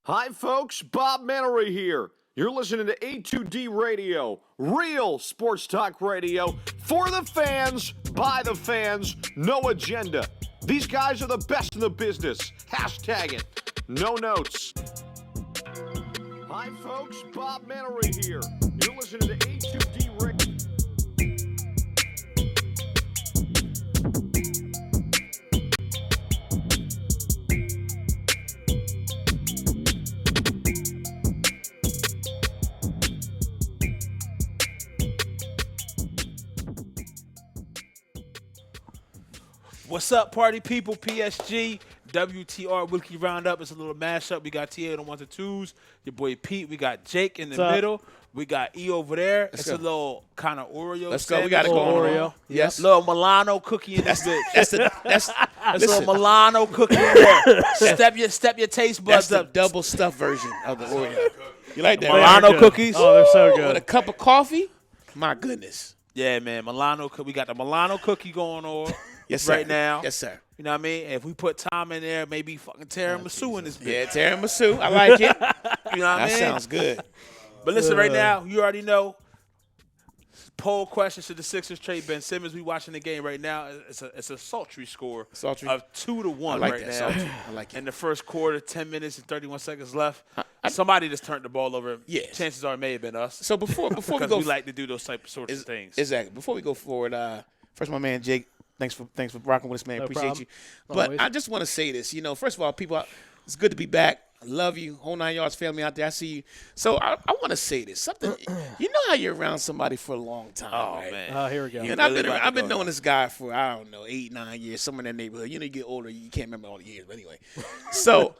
Hi, folks. Bob Mannery here. You're listening to A2D Radio, real sports talk radio for the fans, by the fans, no agenda. These guys are the best in the business. Hashtag it. No notes. Hi, folks. Bob Mannery here. You're listening to A2D Radio. What's up, party people? PSG, WTR, Weekly Roundup. It's a little mashup. We got TA on the ones and twos. Your boy Pete. We got Jake in the middle. We got E over there. It's a little kind of Oreo. Let's go. We got to go on Oreo. Yes. Little Milano cookie in this bitch. That's a little Milano cookie in there. Step your taste buds That's up. the double stuffed version of the Oreo. You like that? Milano cookies. Oh, they're so good. With a cup of coffee? My goodness. Yeah, man. Milano. We got the Milano cookie going on. Yes, sir. Right now. Yes, sir. You know what I mean? If we put Tom in there, maybe fucking tiramisu in this bitch. Yeah, tiramisu. I like it. You know what I mean? That sounds good. But listen, right now, you already know. Poll question: should the Sixers trade Ben Simmons? We watching the game right now. It's a sultry score of 2-1 like right that, now. sultry. I like it. In the first quarter, 10 minutes and 31 seconds left. Somebody just turned the ball over. Yes. Chances are it may have been us. So before we because go, we like to do those sorts of things. Exactly. Before we go forward, first my man Jake. Thanks for rocking with us, man. No Appreciate problem. you. But Always. I just want to say this. You know, first of all, people, it's good to be back. I love you. Whole 9 yards family out there. I see you. So I want to say this. Something. You know how you're around somebody for a long time. Oh, right? man. Oh, here we go. And I've been knowing this guy for, I don't know, 8, 9 years, somewhere in that neighborhood. You know, you get older, you can't remember all the years. But anyway. So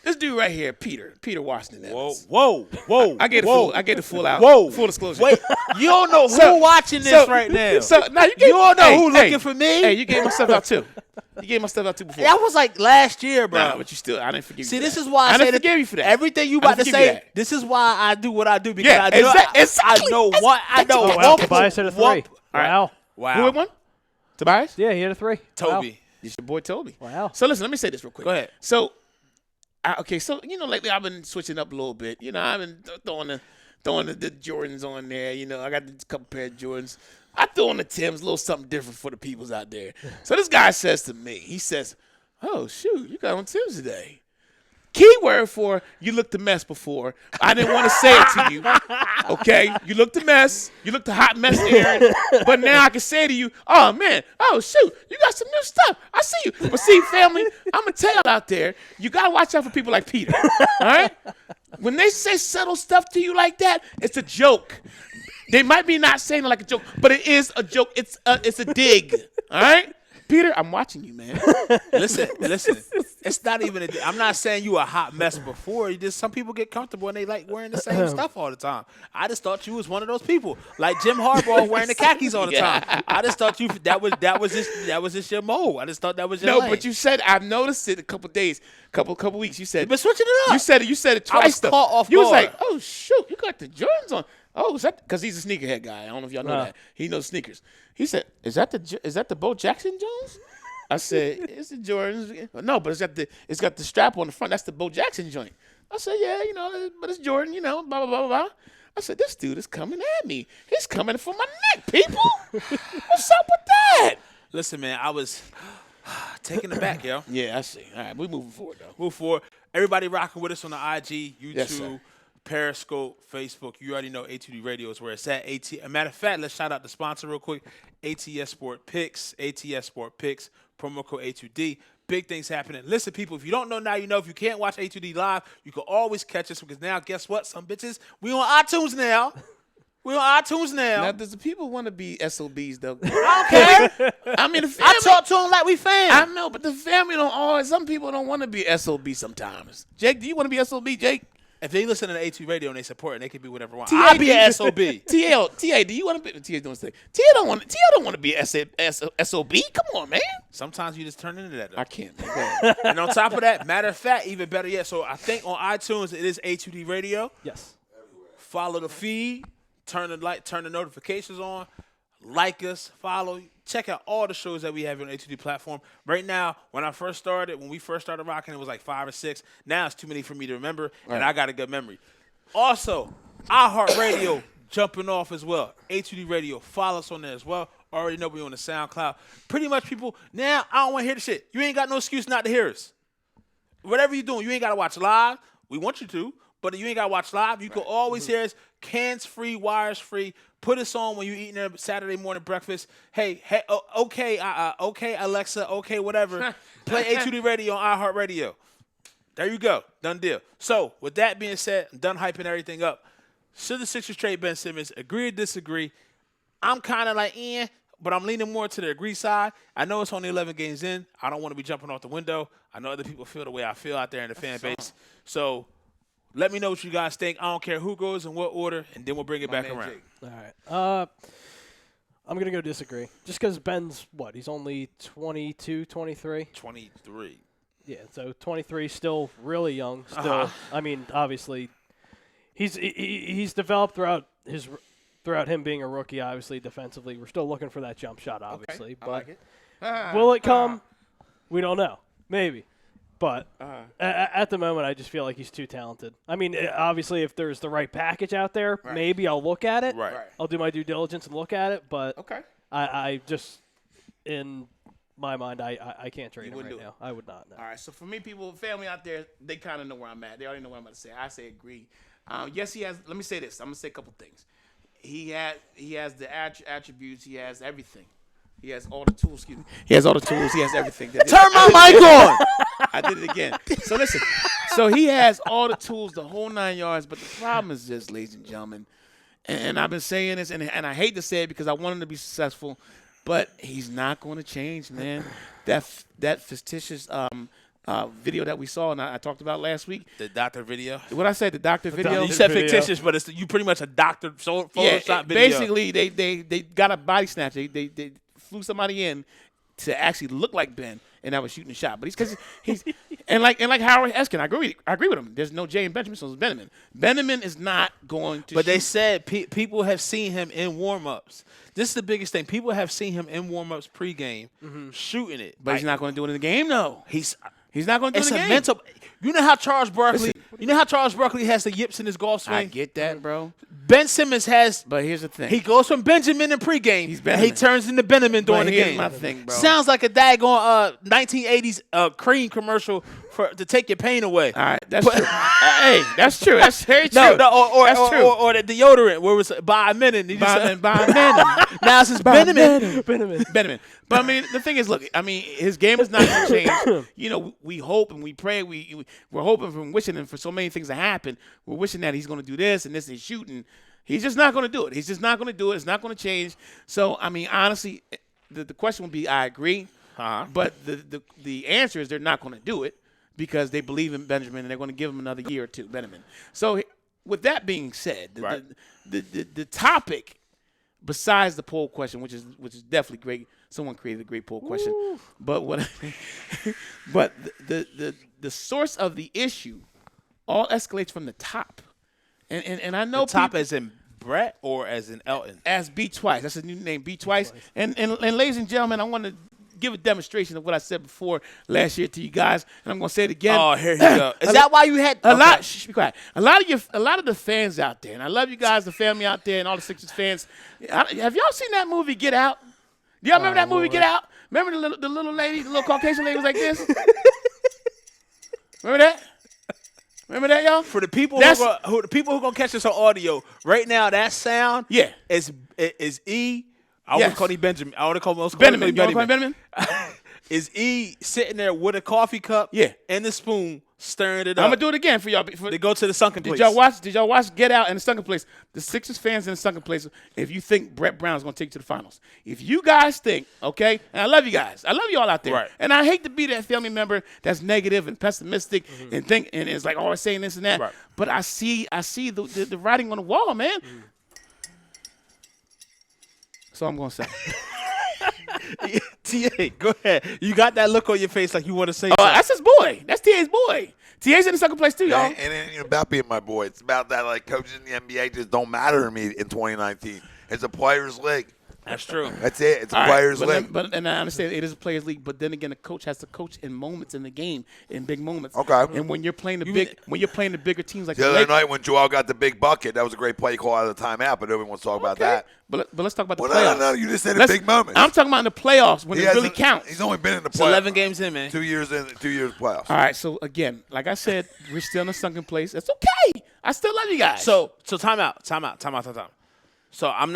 this dude right here, Peter Washington Evans. Whoa. I get the full out. Whoa. Full disclosure. Wait, you don't know who watching this right now. So now you don't know who looking for me? Hey, you gave my stuff out too. You gave my stuff out too before. That was like last year, bro. Nah, but you still, I didn't forgive you. See, for this that. is why I say didn't forgive you for that. Everything you about to forgive you say, that. this is why I do what I do because Yeah, I know what I know. Oh, wow. Tobias hit a 3. Wow. Who had one? Tobias? Yeah, he hit a 3. Toby. Wow. It's your boy Toby. Wow. So listen, let me say this real quick. Go ahead. So, so you know, lately I've been switching up a little bit. You know, I've been throwing the Jordans on there. You know, I got a couple pair of Jordans. I throw on the Timbs, a little something different for the peoples out there. So this guy says to me, he says, "Oh shoot, you got on Timbs today." Keyword for you looked a mess before. I didn't want to say it to you. Okay? You looked a mess. You looked a hot mess, Errin. But now I can say to you, oh, man, oh, shoot, you got some new stuff. I see you. But see, family, I'm going to tell y'all out there, you got to watch out for people like Peter. All right? When they say subtle stuff to you like that, it's a joke. They might be not saying it like a joke, but it is a joke. It's a dig. All right? Peter, I'm watching you, man. Listen. It's not even. I'm not saying you a hot mess before. You just some people get comfortable and they like wearing the same stuff all the time. I just thought you was one of those people, like Jim Harbaugh wearing the khakis all the time. I just thought that was just your mode. I just thought that was your lane. But you said I've noticed it a couple days, couple weeks. You said You've been switching it up. You said it twice. I was caught off You was guard. like, oh shoot, you got the Jordans on. Oh, is that because he's a sneakerhead guy? I don't know if y'all know that. He knows sneakers. He said, is that the Bo Jackson Jones? I said, it's the Jordans. No, but it's got the strap on the front. That's the Bo Jackson joint. I said, yeah, you know, but it's Jordan, you know, blah, blah, blah, blah. I said, this dude is coming at me. He's coming for my neck, people. What's up with that? Listen, man, I was taking it back, yo. Yeah, I see. All right, we're moving forward, though. Move forward. Everybody rocking with us on the IG, YouTube, Yes, sir. Periscope, Facebook. You already know A2D Radio is where it's at. A matter of fact, let's shout out the sponsor real quick. ATS Sport Picks. Promo code A2D. Big things happening. Listen, people, if you don't know now, you know. If you can't watch A2D live, you can always catch us because now, guess what? Some bitches, we on iTunes now. Now, does the people want to be SOBs, though? I don't care. I mean, the family, I talk to them like we fans. I know, but the family don't always. Some people don't want to be SOB sometimes. Jake, do you want to be SOB, Jake? If they listen to the A2 Radio and they support it, they can be whatever they want. TA, I'll be an SOB. TA, do you want to be? TA don't say. TA don't want to be SOB. Come on, man. Sometimes you just turn into that, though. I can't. Go ahead. And on top of that, matter of fact, even better yet, so I think on iTunes it is A2D Radio. Yes. Follow the feed, turn the notifications on. like us, follow, check out all the shows that we have on the A2D platform. Right now, when we first started rocking, it was like 5 or 6. Now it's too many for me to remember, and I got a good memory. Also, iHeartRadio jumping off as well. A2D Radio, follow us on there as well. Already know we're on the SoundCloud. Pretty much people, now I don't want to hear the shit. You ain't got no excuse not to hear us. Whatever you're doing, you ain't got to watch live. We want you to, but you ain't got to watch live. You can always hear us, cans-free, wires-free. Put us on when you're eating a Saturday morning breakfast. Hey, okay, Alexa, okay, whatever. Play A2D Radio on iHeartRadio. There you go. Done deal. So, with that being said, I'm done hyping everything up. Should the Sixers trade Ben Simmons? Agree or disagree? I'm kind of like, but I'm leaning more to the agree side. I know it's only 11 games in. I don't want to be jumping off the window. I know other people feel the way I feel out there in the fan base. So let me know what you guys think. I don't care who goes in what order, and then we'll bring it back around. Jake. All right. I'm going to go disagree. Just because Ben's, he's only 22, 23? 23. Yeah, so 23, still really young. Still, I mean, obviously, he's developed throughout him being a rookie, obviously, defensively. We're still looking for that jump shot, obviously. Okay, but I like it. Will it come? We don't know. Maybe. But at the moment, I just feel like he's too talented. I mean, obviously, if there's the right package out there, maybe I'll look at it. Right. I'll do my due diligence and look at it. But Okay. I just, in my mind, I can't trade him right now. I would not. No. All right. So for me, family out there, they kind of know where I'm at. They already know what I'm about to say. I say agree. Yes, he has. Let me say this. I'm gonna say a couple things. He has the attributes. He has everything. He has all the tools. Excuse me. He has all the tools. He has everything. Turn my mic on. I did it again. So listen. So he has all the tools, the whole 9 yards. But the problem is this, ladies and gentlemen, and I've been saying this, and I hate to say it because I want him to be successful, but he's not going to change, man. That fictitious video that we saw and I talked about last week. The doctor video. What I said, the doctor video. You said fictitious, but it's you pretty much a doctor Photoshop video. Basically, they got a body snatch. They flew somebody in to actually look like Ben, and I was shooting a shot. But he's and like Howard Eskin, I agree with him. There's no J in Benjamin, so it's Benjamin. Benjamin is not going to. But they said people have seen him in warm-ups. This is the biggest thing. People have seen him in warm-ups pregame shooting it. But he's not going to do it in the game, though. He's not going to do it It's in the a game. mental. You know how Charles Barkley. You know how Charles Barkley has the yips in his golf swing. I get that, bro. Ben Simmons has. But here's the thing. He goes from Benjamin in pregame, and he turns into Benjamin during the game. My thing, bro. Sounds like a daggone 1980s cream commercial to take your pain away. All right, that's true. Hey, that's true. That's very true. That's true. Or the deodorant where it was by a minute. By a minute. Now it's just Benjamin. Benjamin. But I mean, the thing is, look. I mean, his game is not going to change. You know, we hope and we pray. We're hoping and wishing and for so many things to happen. We're wishing that he's going to do this and this and shooting. He's just not going to do it. He's just not going to do it. It's not going to change. So I mean, honestly, the question would be, I agree. But the answer is they're not going to do it because they believe in Benjamin and they're going to give him another year or two, Benjamin. So with that being said, the topic besides the poll question, which is definitely great. Someone created a great poll question. Ooh. But the source of the issue all escalates from the top. And I know the top as in Brett or as in Elton? As B Twice. That's his new name, B Twice. And ladies and gentlemen, I want to give a demonstration of what I said before last year to you guys, and I'm going to say it again. Oh, here you go. Is that why you had a lot? Shh, be quiet. A lot of the fans out there, and I love you guys, the family out there, and all the Sixers fans. Have y'all seen that movie Get Out? Do y'all remember that movie Get Out? Remember the little lady, the little Caucasian lady was like this? Remember that? Remember that, y'all? For the people who gonna catch this on audio right now, that sound is E. I want to call him Benjamin. I want to call him Benjamin. You want to call him Benjamin? Is E sitting there with a coffee cup and a spoon, stirring it up. I'm gonna do it again for y'all. They go to the sunken place. Did y'all watch Get Out and the sunken place? The Sixers fans in the sunken place. If you think Brett Brown's gonna take you to the finals, if you guys think, okay, and I love you guys, I love you all out there, right. And I hate to be that family member that's negative and pessimistic and think and it's like always saying this and that. Right. But I see the writing on the wall, man. So I'm gonna say. T.A., go ahead. You got that look on your face like you want to say something. That's his boy. That's T.A.'s boy. T.A.'s in the second place too, y'all. And it ain't about being my boy. It's about that, like, coaches in the NBA just don't matter to me in 2019. It's a players' league. That's true. That's it. It's a All right, players' but league. and I understand it is a players' league, but then again, the coach has to coach in moments in the game, in big moments. Okay. And when you're playing when you're playing the bigger teams like The the other Lakers, night when Joel got the big bucket, that was a great play call out of the timeout, but nobody wants to talk about that. But let's talk about the Well, playoffs. no, you just said a big moment. I'm talking about in the playoffs when it really counts. He's only been in the It's playoffs. 11 games in, man. 2 years in, 2 years playoffs. All right, so again, like I said, we're still in a sunken place. It's okay. I still love you guys. So time out. So I'm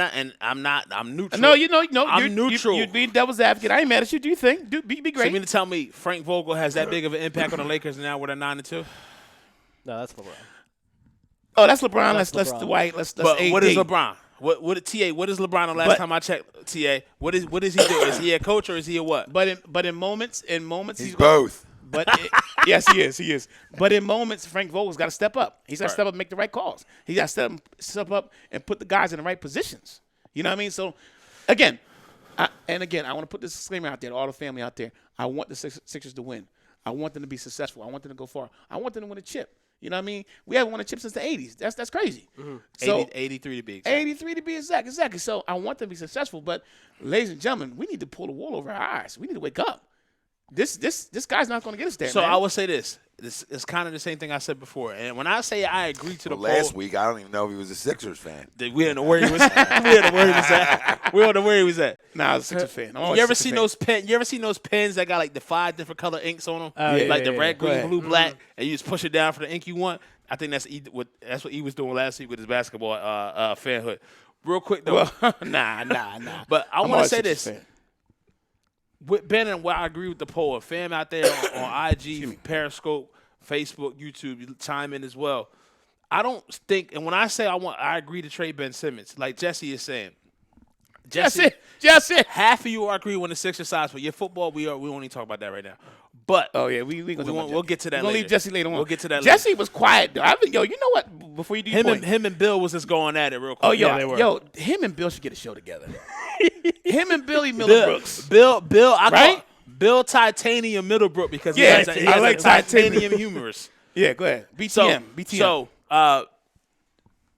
neutral. no, I'm you're neutral. You're being devil's advocate. I ain't mad at you. Do you think? Be So great. you mean to tell me Frank Vogel has that big of an impact on the Lakers now with a 9-2? No, that's LeBron. Oh, that's LeBron. That's Let's LeBron. Dwight. Let's But AD. what is LeBron? What is LeBron? The last But- time I checked, TA, what is he do? Is he a coach or is he a what? But in moments, He's both. But yes, he is. But in moments, Frank Vogel's got to step up. He's got to step up and make the right calls. He got to step up and put the guys in the right positions. You know what I mean? So, again, I want to put this disclaimer out there to all the family out there. I want the Sixers to win. I want them to be successful. I want them to go far. I want them to win a chip. You know what I mean? We haven't won a chip since the 80s. That's crazy. Mm-hmm. So 83 to be exact. 83 to be exactly. So I want them to be successful. But, ladies and gentlemen, we need to pull the wool over our eyes. We need to wake up. This guy's not going to get us there. So man. I will say this. This is kind of the same thing I said before. And when I say I agree to the Last poll, week, I don't even know if he was a Sixers fan. we didn't know where he was at. We didn't know where he was at. We don't know where he was at. Nah, I was a Sixers fan. You ever seen those pens? You ever seen those pens that got like the 5 different color inks on them? Like the red, green, blue, black, and you just push it down for the ink you want? I think that's what he was doing last week with his basketball fanhood. Real quick though. Well, nah. But I want to say this. Fan. With Ben and where I agree with the poll, a fan out there on IG, Periscope, Facebook, YouTube, you chime in as well. I don't think, and when I say I agree to trade Ben Simmons, like Jesse is saying. Jesse. Half of you are agree when the Sixers sides, but your football, we won't even talk about that right now. But Oh yeah, we gonna we'll get to that. We're gonna later. leave Jesse later on. We'll get to that. Jesse later. was quiet though. You know what? Before you do your point. Him and Bill was just going at it real quick. Oh Yeah, they were. him and Bill should get a show together. Him and Billy Middlebrooks. Bill, I Right? call Bill Titanium Middlebrook because he Yeah, has I like a Titanium. titanium humorous. Yeah, go ahead. BTM. So,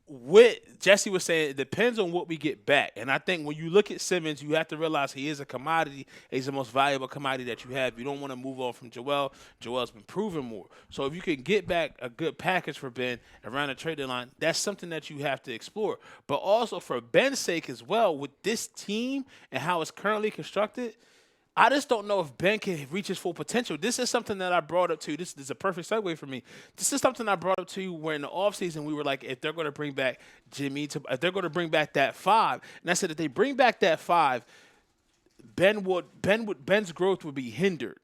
what Jesse was saying, it depends on what we get back. And I think when you look at Simmons, you have to realize he is a commodity. He's the most valuable commodity that you have. You don't want to move on from Joel. Joel's been proven more. So if you can get back a good package for Ben around the trade deadline, that's something that you have to explore. But also for Ben's sake as well, with this team and how it's currently constructed, I just don't know if Ben can reach his full potential. This is something that I brought up to. This is a perfect segue for me. This is something I brought up to you where in the offseason we were like, if they're going to bring back Jimmy, if they're going to bring back that 5, and I said if they bring back that 5, Ben's growth would be hindered.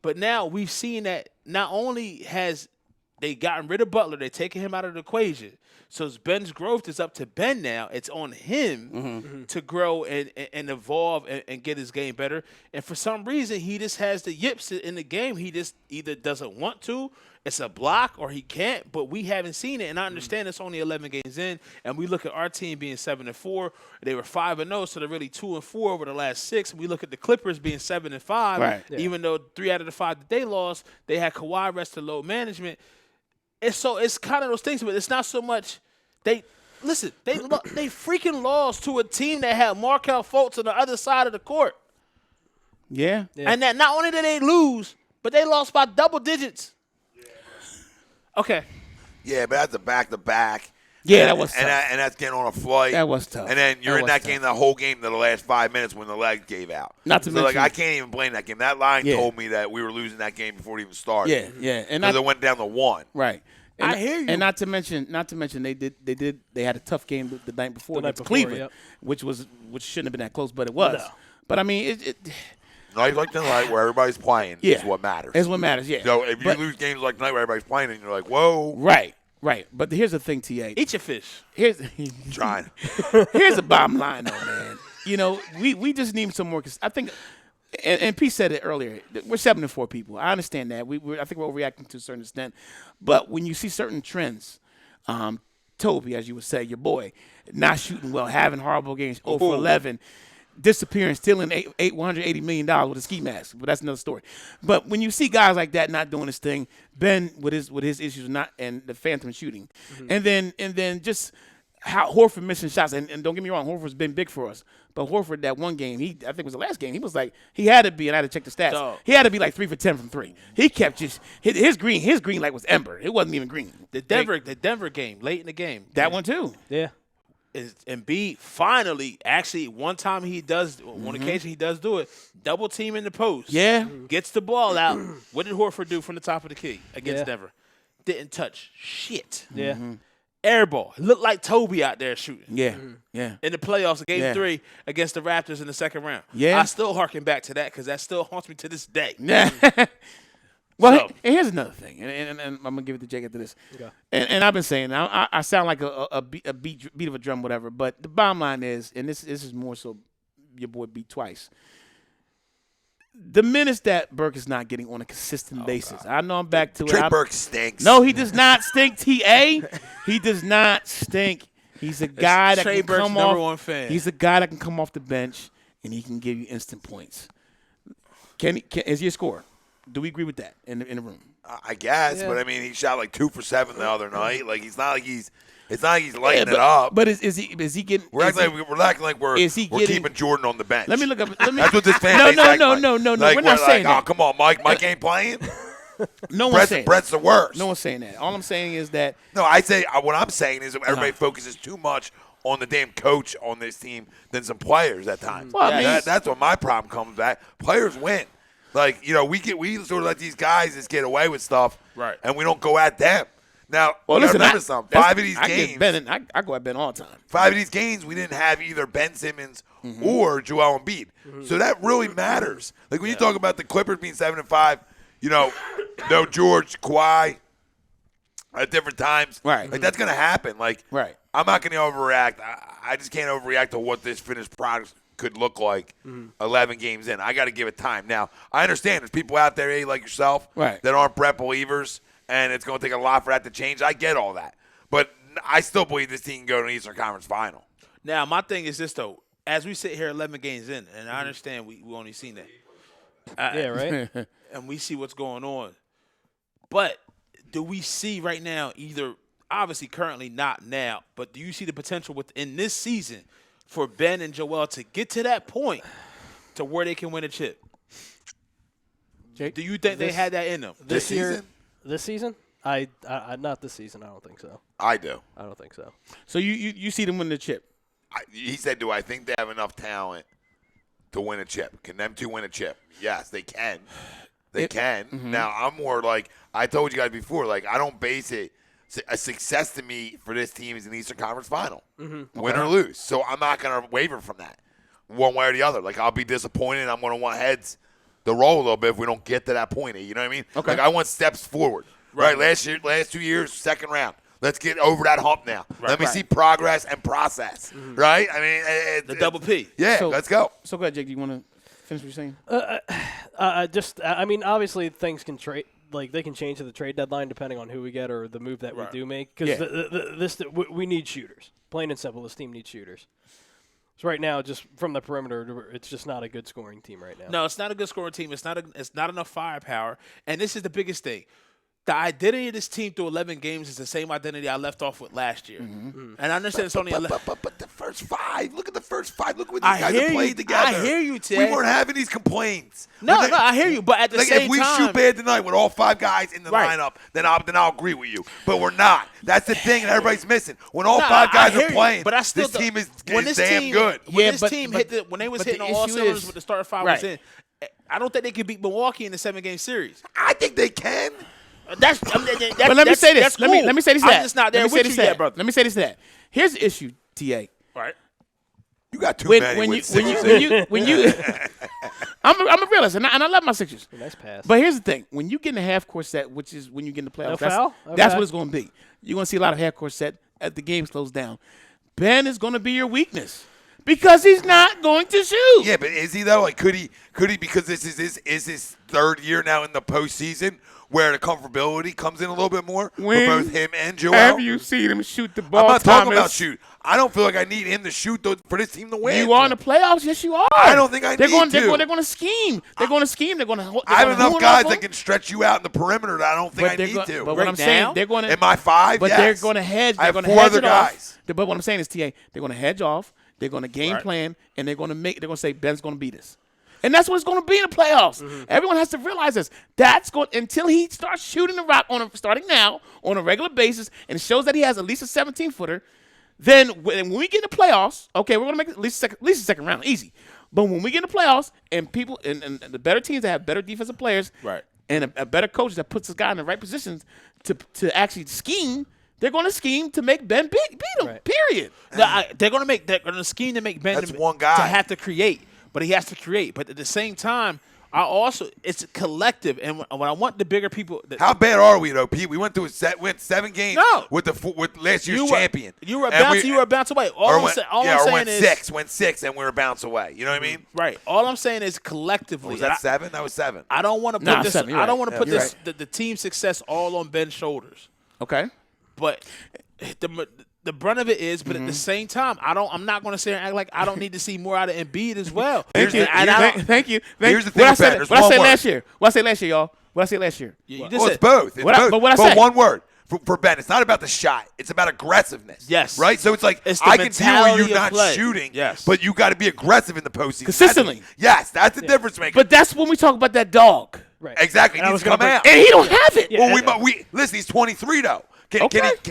But now we've seen that not only has they gotten rid of Butler, they're taking him out of the equation. So Ben's growth is up to Ben now. It's on him to grow and evolve and get his game better. And for some reason, he just has the yips in the game. He just either doesn't want to, it's a block, or he can't. But we haven't seen it. And I understand it's only 11 games in. And we look at our team being 7-4. They were 5-0, so they're really 2-4 over the last 6. We look at the Clippers being 7-5. Right. Even though 3 out of the 5 that they lost, they had Kawhi rest to load management. It's kind of those things, but it's not so much. They freaking lost to a team that had Markelle Fultz on the other side of the court. Yeah. And that not only did they lose, but they lost by double digits. Yeah. Okay. Yeah, but that's a back-to-back. Yeah, that was tough. And that's getting on a flight. That was tough. And then you're That in was that tough. game the whole game to the last 5 minutes when the leg gave out. Not to so mention- I can't even blame that game. That line Yeah. told me that we were losing that game before it even started. Yeah. And Because it went down to 1. right. I hear you. And not to mention they had a tough game the night before The night against before, Cleveland, yep. which shouldn't have been that close, but it was. No. But I mean, Nights like tonight where everybody's playing is what matters. It's what matters. Yeah. So if you But- lose games like tonight where everybody's playing and you're like, whoa, right. But here's the thing, TA. Eat your fish. Here's trying. Here's the bottom line, though, man. You know, we just need some more. Cause I think, and Pete said it earlier. We're 7-4 people. I understand that. I think we're overreacting to a certain extent. But when you see certain trends, Toby, as you would say, your boy, not shooting well, having horrible games, 0 for 11, disappearing, stealing $180 million with a ski mask. But that's another story. But when you see guys like that not doing his thing, Ben with his issues and the phantom shooting, and then just how Horford missing shots, and don't get me wrong, Horford's been big for us. But Horford, that one game, I think it was the last game, he was like, he had to be, and I had to check the stats. Dog. He had to be like 3 for 10 from 3. He kept just his green light was ember. It wasn't even green. The Denver game, late in the game. That one too. Yeah. Is Embiid finally, actually, one time he does, on occasion he does do it, double team in the post. Yeah. Gets the ball out. What did Horford do from the top of the key against Yeah. Denver? Didn't touch shit. Yeah. Air ball. Looked like Toby out there shooting. Yeah. Yeah. In the playoffs, game Yeah. 3 against the Raptors in the second round. Yeah. I still harken back to that because that still haunts me to this day. Yeah. Well, So- and here's another thing, and I'm gonna give it to Jake after this. Okay. And I've been saying, I sound like a beat of a drum, whatever. But the bottom line is, and this is more so, your boy beat twice. The minutes that Burke is not getting on a consistent basis. I know I'm back to Trey it. Burke stinks. No, he does not stink. Ta, he does not stink. He's a guy that Trey can Burke's come number off. one fan. He's a guy that can come off the bench and he can give you instant points. Is he a scorer? Do we agree with that in the room? I guess, Yeah. but I mean, he shot like 2 for 7 the other night. Like it's not like he's lighting it up. But is he getting? We're acting like we're is he we're getting- keeping Jordan on the bench. Let me look up. Let me. That's what this fan No, base no, act no, like. no, no, no. Like, We're not saying like, that. oh, come on, Mike ain't playing. No one's saying. Brett's the worst. No one's saying that. All I'm saying is that No, I say what I'm saying is everybody focuses too much on the damn coach on this team than some players at times. Well, I mean- That's what my problem comes back. Players win. Like, you know, we sort of let these guys just get away with stuff, Right. and we don't go at them. Now, well, you listen. remember something. 5 of these I games, get Ben, I go at Ben all the time. 5 of these games, we didn't have either Ben Simmons or Joel Embiid. So that really matters. Like when you talk about the Clippers being 7-5, you know, no George, Kawhi at different times. Right. Like that's gonna happen. Like Right. I'm not gonna overreact. I just can't overreact to what this finished product could look like 11 games in. I got to give it time. Now, I understand there's people out there, like yourself, Right. that aren't Brett believers, and it's going to take a lot for that to change. I get all that. But I still believe this team can go to an Eastern Conference final. Now, my thing is this, though. As we sit here 11 games in, and I understand we only seen that. Yeah, right? And we see what's going on. But do we see right now either, obviously currently not now, but do you see the potential within this season for Ben and Joel to get to that point to where they can win a chip? Jake? Do you think they had that in them? This year, season? This season? I not this season. I don't think so. I do. I don't think so. So you see them win the chip? He said, do I think they have enough talent to win a chip? Can them two win a chip? Yes, they can. They can. Now, I'm more like, I told you guys before, like, I don't base it. A success to me for this team is an Eastern Conference final, win or lose. So I'm not going to waver from that one way or the other. Like, I'll be disappointed. I'm going to want heads to roll a little bit if we don't get to that point. You know what I mean? Okay. Like, I want steps forward. Right. Last 2 years, second round. Let's get over that hump now. Let me see progress and process. Right? I mean, The double P. Yeah, So- let's go. So go ahead, Jake. Do you want to finish what you're saying? I mean, obviously things can trade. Like they can change at the trade deadline depending on who we get or the move that we do make. Because we need shooters. Plain and simple, this team needs shooters. So right now, just from the perimeter, it's just not a good scoring team right now. No, it's not a good scoring team. It's not enough firepower. And this is the biggest thing. The identity of this team through 11 games is the same identity I left off with last year. And I understand it's only 11. But the first 5, look at the first 5. Look what these I guys hear have you. played together. I hear you, Ted. We weren't having these complaints. No, But I hear you. But at the like same if we time, shoot bad tonight with all 5 guys in the Right. lineup, then I'll agree with you. But we're not. That's the thing that everybody's missing. When all No, 5 guys I hear are you, playing, but I still this team is when this damn team, good. When Yeah, this but- team but- when they was but hitting the on all issue cylinders is- with the starting 5 Right. was in, I don't think they could beat Milwaukee in the 7-game series. I think they can. That's But let me say this. That's Let me say this. to I'm that. just not there Let me say with this you to yet, that. brother. Let me say this to that. Here's the issue, TA. Right. You got too When many. you with when you Sixers. when you I'm a realist and I love my Sixers. Nice pass. But here's the thing: when you get in a half court set, which is when you get in the playoffs, No foul? that's Okay. what it's going to be. You're going to see a lot of half court set as the game slows down. Ben is going to be your weakness because he's not going to shoot. Yeah, but is he though? Like, could he? Because this is his 3rd year now in the postseason. where the comfortability comes in a little bit more for When both him and Joel. Have you seen him shoot the ball? I'm not talking Thomas? about shoot. I don't feel like I need him to shoot for this team to win. You are in the playoffs. Yes, you are. I don't think I they're need going, to. They're going to scheme. They're going to scheme. They're going to. I have enough guys that can stretch you out in the perimeter that I don't think I need to. But what I'm saying, they're going to. Am I 5? But yes. they're going to hedge. I They're have going to 4 hedge other it off. guys. But what I'm saying is, TA, they're going to hedge off. They're going to game plan, and they're going to make. They're going to say Ben's going to beat us. And that's what it's going to be in the playoffs. Mm-hmm. Everyone has to realize this. That's going until he starts shooting the rock starting now on a regular basis, and it shows that he has at least a 17-footer. Then when we get in the playoffs, okay, we're going to make at least a second round, easy. But when we get in the playoffs, and people and the better teams that have better defensive players, right, and a better coach that puts this guy in the right positions to actually scheme. They're going to scheme to make Ben beat him. Right. Period. No, they're going to scheme to make Ben. That's one guy to have to create. But he has to create. But at the same time, it's collective. And when I want the bigger people. How bad are we though, Pete? We went through went 7 games with last year's champion. You were a bounce away. All I'm saying is went 6 and we were a bounce away. You know what I mean? Right. All I'm saying is collectively. Was that 7? That was 7. I don't want to put this. 7, I don't want to put this right. the team's success all on Ben's shoulders. Okay. But the brunt of it is, but at the same time, I'm not going to sit here and act like I don't need to see more out of Embiid as well. Thank you. Here's the thing about it. What I said last year. What I said last year, y'all. What I said last year. It's both. It's both. But what I said. one word for Ben, it's not about the shot. It's about aggressiveness. Yes. Right? So it's like, it's I can deal with you not play. shooting, yes, but you got to be aggressive in the postseason. Consistently. That's the difference maker. But that's when we talk about that dog. Right. Exactly. He needs to come out. And he don't have it. Yeah, well, listen, he's 23, though. Can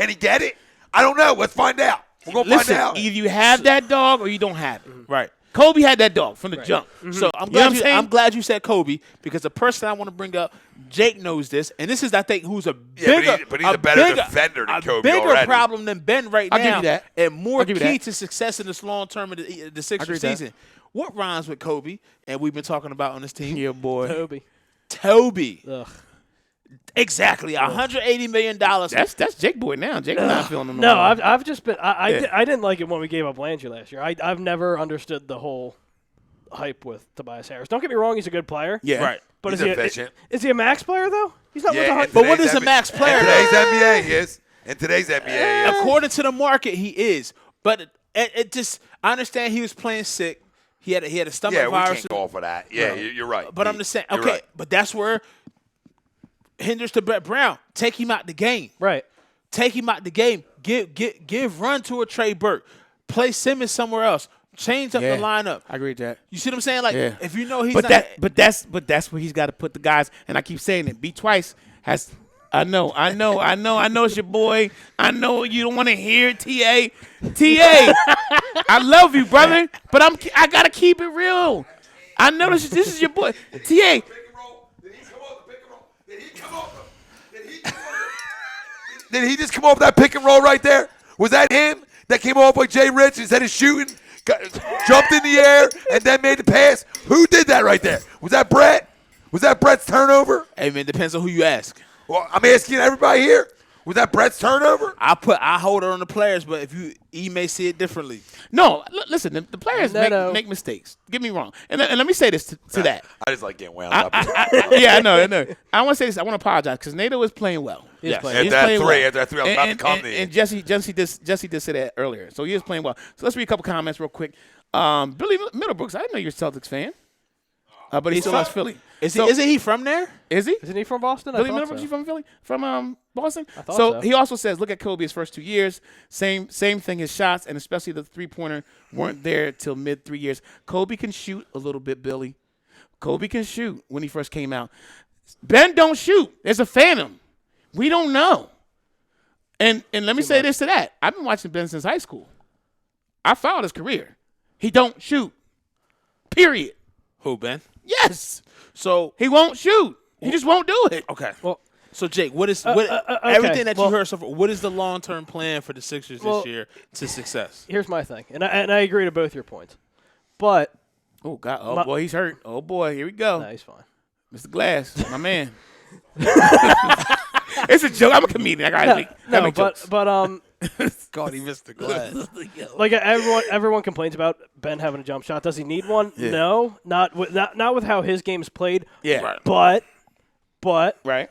he get it? I don't know. Let's find out. We're going to find out. Either you have that dog or you don't have it. Right. Kobe had that dog from the jump. Mm-hmm. So I'm glad you said Kobe, because the person I want to bring up, Jake knows this, and this is, I think, who's a bigger, but he's a better defender than Kobe bigger already. problem than Ben right I'll now. give you that. And more key to success in this long term of the Sixers season. What rhymes with Kobe? And we've been talking about on this team. Yeah, boy. Toby. Ugh. Exactly. $180 million. That's Jake boy now. Jake's not feeling him. No, I've just been. I didn't like it when we gave up Landry last year. I've never understood the whole hype with Tobias Harris. Don't get me wrong, he's a good player. Yeah. Right. But He's efficient. Is he a max player though? He's not. Yeah, But what is a max player? In today's NBA, he is. In today's NBA, he is. According to the market, he is. But it just, I understand he was playing sick. He had a stomach Yeah, we virus. can't go for that. Yeah, you're right. But I'm just saying, You're okay, right. but that's where hinders to Brett Brown. Take him out the game. Right. Take him out the game. Give run to a Trey Burke. Play Simmons somewhere else. Change up the lineup. I agree with that. You see what I'm saying? Like, if you know he's but not. that's where he's got to put the guys. And I keep saying it. Beat twice has. I know. It's your boy. I know you don't want to hear it, TA. I love you, brother. But I gotta keep it real. I know this is your boy, TA. Did he just come off that pick and roll right there? Was that him that came off like Jay Rich instead of shooting, jumped in the air, and then made the pass? Who did that right there? Was that Brett? Was that Brett's turnover? Hey, man, depends on who you ask. Well, I'm asking everybody here. Was that Brett's turnover? I hold it on the players, but he may see it differently. No, listen, the players make mistakes. Get me wrong. And let me say this to that. I just like getting wound up. I know. I want to say this. I want to apologize because Nato is playing well. Yes. He's playing well. After that three, I was about to come to you. And Jesse did say that earlier. So he is playing well. So let's read a couple comments real quick. Billy Middlebrooks, I didn't know you're a Celtics fan. But he still loves Philly. Isn't he from there? Is he? Isn't he from Boston? Billy I thought Middlebrooks, so. you from Philly? From Boston? I thought so. He also says, look at Kobe's first 2 years. Same thing, his shots, and especially the three-pointer weren't there till mid 3 years. Kobe can shoot a little bit, Billy. Kobe can shoot when he first came out. Ben don't shoot. There's a phantom. We don't know. And let me say this to that. I've been watching Ben since high school. I followed his career. He don't shoot. Period. Who, Ben? Yes. So he won't shoot. He just won't do it. Okay. Well, so Jake, what is okay. everything that you heard so far? What is the long-term plan for the Sixers this year to success? Here's my thing, and I agree to both your points, but oh God, boy, he's hurt. Oh boy, here we go. Nah, he's fine. Mr. Glass, my man. It's a joke. I'm a comedian. I gotta make jokes. God, he missed the glass. Like everyone complains about Ben having a jump shot. Does he need one? Yeah. No, not with how his game's played. Yeah. But Right.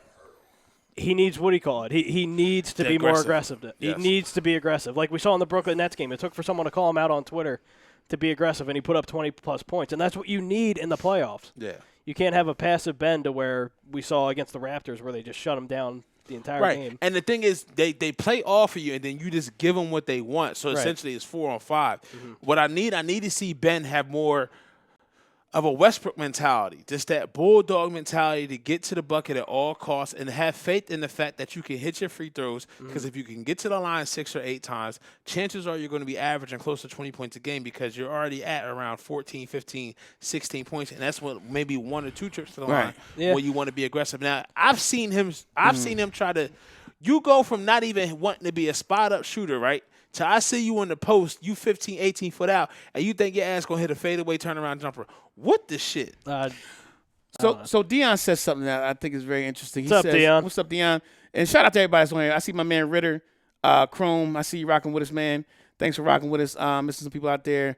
he needs, what do you call it? He needs to be more aggressive. He needs to be aggressive. Like we saw in the Brooklyn Nets game, it took for someone to call him out on Twitter to be aggressive, and he put up 20-plus points. And that's what you need in the playoffs. Yeah. You can't have a passive bend to where we saw against the Raptors where they just shut him down the entire game. And the thing is, they play off of you, and then you just give them what they want. So essentially, it's 4-on-5. What I need to see Ben have more of a Westbrook mentality, just that bulldog mentality to get to the bucket at all costs and have faith in the fact that you can hit your free throws, because if you can get to the line 6 or 8 times, chances are you're going to be averaging close to 20 points a game because you're already at around 14, 15, 16 points, and that's what maybe 1 or 2 trips to the line where you want to be aggressive. Now, I've seen him try to – you go from not even wanting to be a spot-up shooter, right, to I see you in the post, you 15, 18 foot out, and you think your ass going to hit a fadeaway turnaround jumper. What the shit? So Dion says something that I think is very interesting. He What's up, says, Dion? What's up, Dion? And shout out to everybody that's on here. I see my man Ritter, Chrome. I see you rocking with us, man. Thanks for rocking with us. Missing some people out there.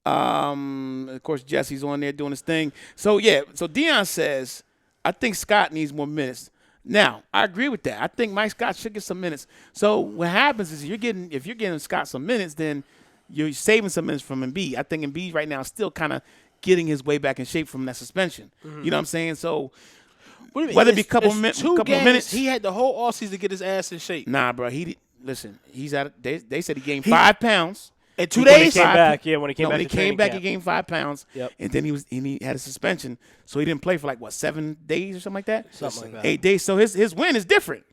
Of course, Jesse's on there doing his thing. So Dion says, I think Scott needs more minutes. Now, I agree with that. I think Mike Scott should get some minutes. So what happens is if you're getting Scott some minutes, then you're saving some minutes from Embiid. I think Embiid right now is still kind of getting his way back in shape from that suspension. You know what I'm saying? So whether it be a couple of minutes, he had the whole offseason to get his ass in shape. Nah, bro. Listen. He's out. They said he gained 5 pounds. In 2 days? When he came back, when he came back When he to came back, training he gained 5 pounds. Yep. And then he had a suspension, so he didn't play for 7 days or something like that. Something like that. 8 days. So his win is different.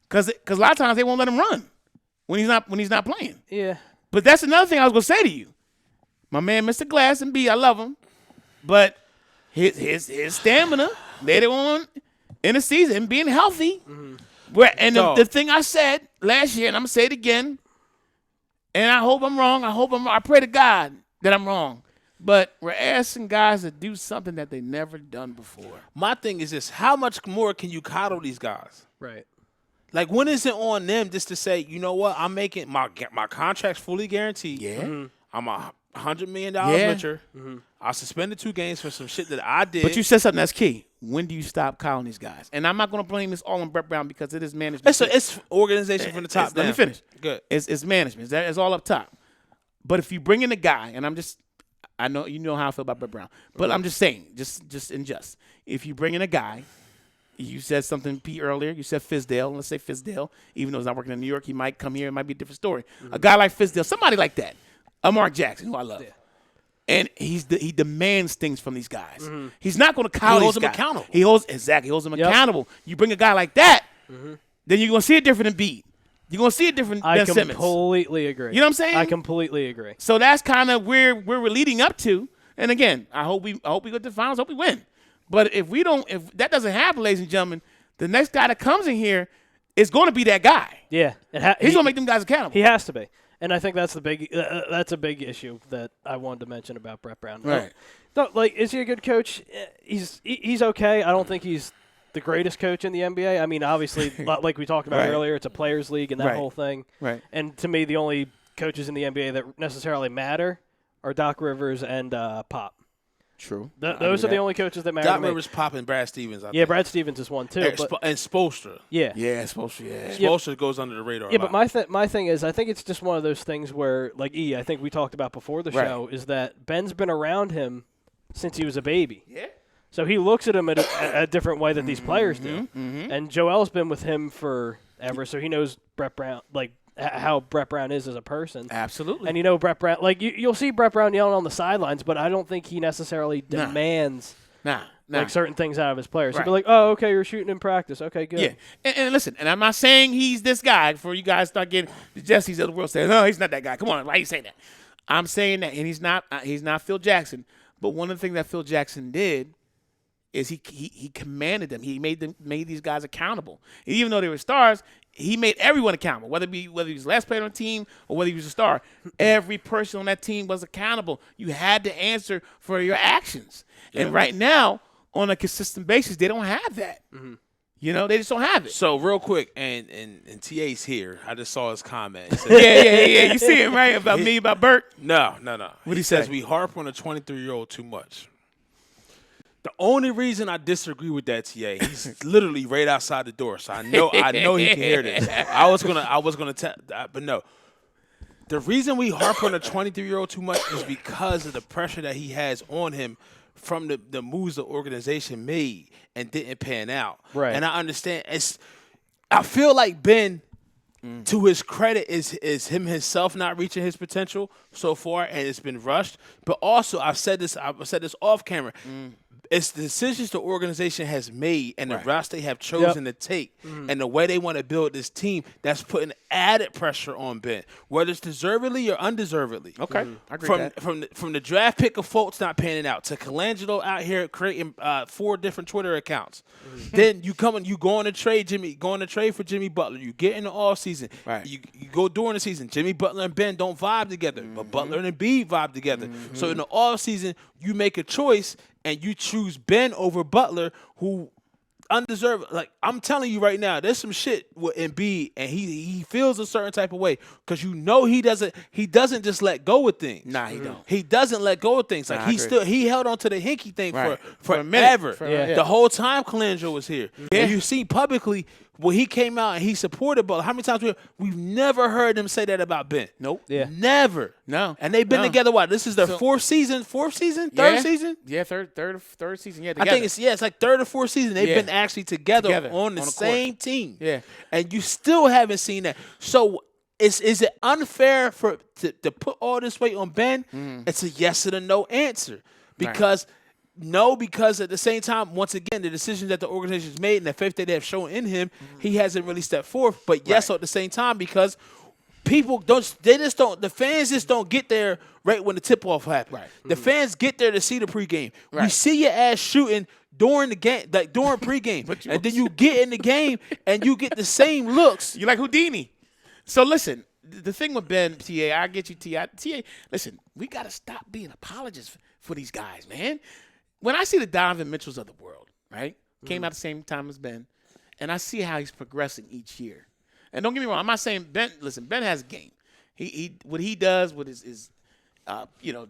Cause a lot of times they won't let him run when he's not playing. Yeah. But that's another thing I was gonna say to you, my man, Mr. Glass and B. I love him, but his stamina later on in the season, being healthy. The thing I said last year, and I'm gonna say it again. And I hope I'm wrong. I pray to God that I'm wrong. But we're asking guys to do something that they never done before. My thing is this: how much more can you coddle these guys? Right. Like, when is it on them just to say, you know what, I'm making my contract's fully guaranteed. Yeah. I'm $100 million richer. I suspended 2 games for some shit that I did. But you said something that's key. When do you stop coddling these guys? And I'm not going to blame this all on Brett Brown because it is management. It's organization from the top down. Let me finish. Good. It's management. It's all up top. But if you bring in a guy, and I know you know how I feel about Brett Brown, but I'm just saying, if you bring in a guy, you said something, Pete, earlier. You said Fizdale. Let's say Fizdale. Even though he's not working in New York, he might come here. It might be a different story. A guy like Fizdale, somebody like that. A Mark Jackson, who I love. Yeah. And he demands things from these guys. He's not going to coddle these guys. He holds them accountable. You bring a guy like that, then you're going to see a different Embiid. You're going to see a different Ben Simmons. I completely agree. You know what I'm saying? I completely agree. So that's kind of where we're leading up to. And again, I hope we go to the finals. Hope we win. But if that doesn't happen, ladies and gentlemen, the next guy that comes in here is going to be that guy. Yeah, he's going to make them guys accountable. He has to be. And I think that's a big issue that I wanted to mention about Brett Brown. Right. Is he a good coach? He's okay. I don't think he's the greatest coach in the NBA. I mean, obviously, like we talked about earlier, it's a players' league and that whole thing. Right. And to me, the only coaches in the NBA that necessarily matter are Doc Rivers and Pop. True. Those are the only coaches that matter. Doc Rivers, Pop, and Brad Stevens. I yeah, think. Brad Stevens is one too. And Spoelstra. Yeah. Yeah, Spoelstra. Yeah. Spoelstra goes under the radar. Yeah, but my thing is, I think it's just one of those things where, like I think we talked about before the show, is that Ben's been around him since he was a baby. Yeah. So he looks at him a different way that these players do. And Joel's been with him forever, so he knows Brett Brown, like how Brett Brown is as a person. Absolutely. And you know Brett Brown, like you'll see Brett Brown yelling on the sidelines, but I don't think he necessarily demands like certain things out of his players. He'll be like, "Oh, okay, you're shooting in practice. Okay, good." Yeah. And listen, and I'm not saying he's this guy for you guys start getting the Jessies of the world saying, "No, he's not that guy." Come on, why you saying that? I'm saying that, and he's not Phil Jackson. But one of the things that Phil Jackson did is he commanded them. He made these guys accountable. And even though they were stars, he made everyone accountable. Whether he was the last player on the team or whether he was a star, every person on that team was accountable. You had to answer for your actions. Yeah. And right now, on a consistent basis, they don't have that. You know, they just don't have it. So real quick, and TA's here. I just saw his comment. He said, yeah. You see him, right? About me, about Bert? No. What he says? We harp on a 23-year-old too much. The only reason I disagree with that, TA, he's literally right outside the door, so I know he can hear this. I was gonna tell, but no. The reason we harp on a 23-year-old too much is because of the pressure that he has on him from the moves the organization made and didn't pan out. Right. And I understand. I feel like Ben, to his credit, is him himself not reaching his potential so far, and it's been rushed. But also, I've said this off camera. It's the decisions the organization has made and the routes they have chosen to take and the way they want to build this team that's putting added pressure on Ben, whether it's deservedly or undeservedly. Okay, I agree with that. From the draft pick of Fultz not panning out to Colangelo out here creating 4 different Twitter accounts. Then you go on to trade for Jimmy Butler. You get in the offseason. Right. You go during the season. Jimmy Butler and Ben don't vibe together, but Butler and Embiid vibe together. So in the offseason, you make a choice and you choose Ben over Butler, who undeserved. Like, I'm telling you right now, there's some shit with Embiid, and he feels a certain type of way because he doesn't just let go of things. Nah, he don't. He doesn't let go of things. Like, he held on to the hinky thing For a forever. minute. The whole time Colangelo was here. Yeah. And you see publicly when he came out and he supported Butler. How many times we've never heard him say that about Ben? Nope. Yeah. Never. No. And they've been together. What? This is their fourth season, third season. Yeah, third season. Yeah, I together. think it's like third or fourth season. They've been actually together on the court. same team. Yeah. And you still haven't seen that. So is it unfair to put all this weight on Ben? It's a yes or a no answer. Because at the same time, once again, the decisions that the organization's made and the faith that they have shown in him, he hasn't really stepped forth. But yes, at the same time, because the fans just don't get there right when the tip-off happens. Right. The fans get there to see the pregame. Right. You see your ass shooting during the game, like during pregame. And then you get in the game and you get the same looks. You like Houdini. So listen, the thing with Ben, TA, I get you, TA, listen, we got to stop being apologists for these guys, man. When I see the Donovan Mitchells of the world, right, came out the same time as Ben, and I see how he's progressing each year. And don't get me wrong, I'm not saying Ben. Listen, Ben has game. He what he does with his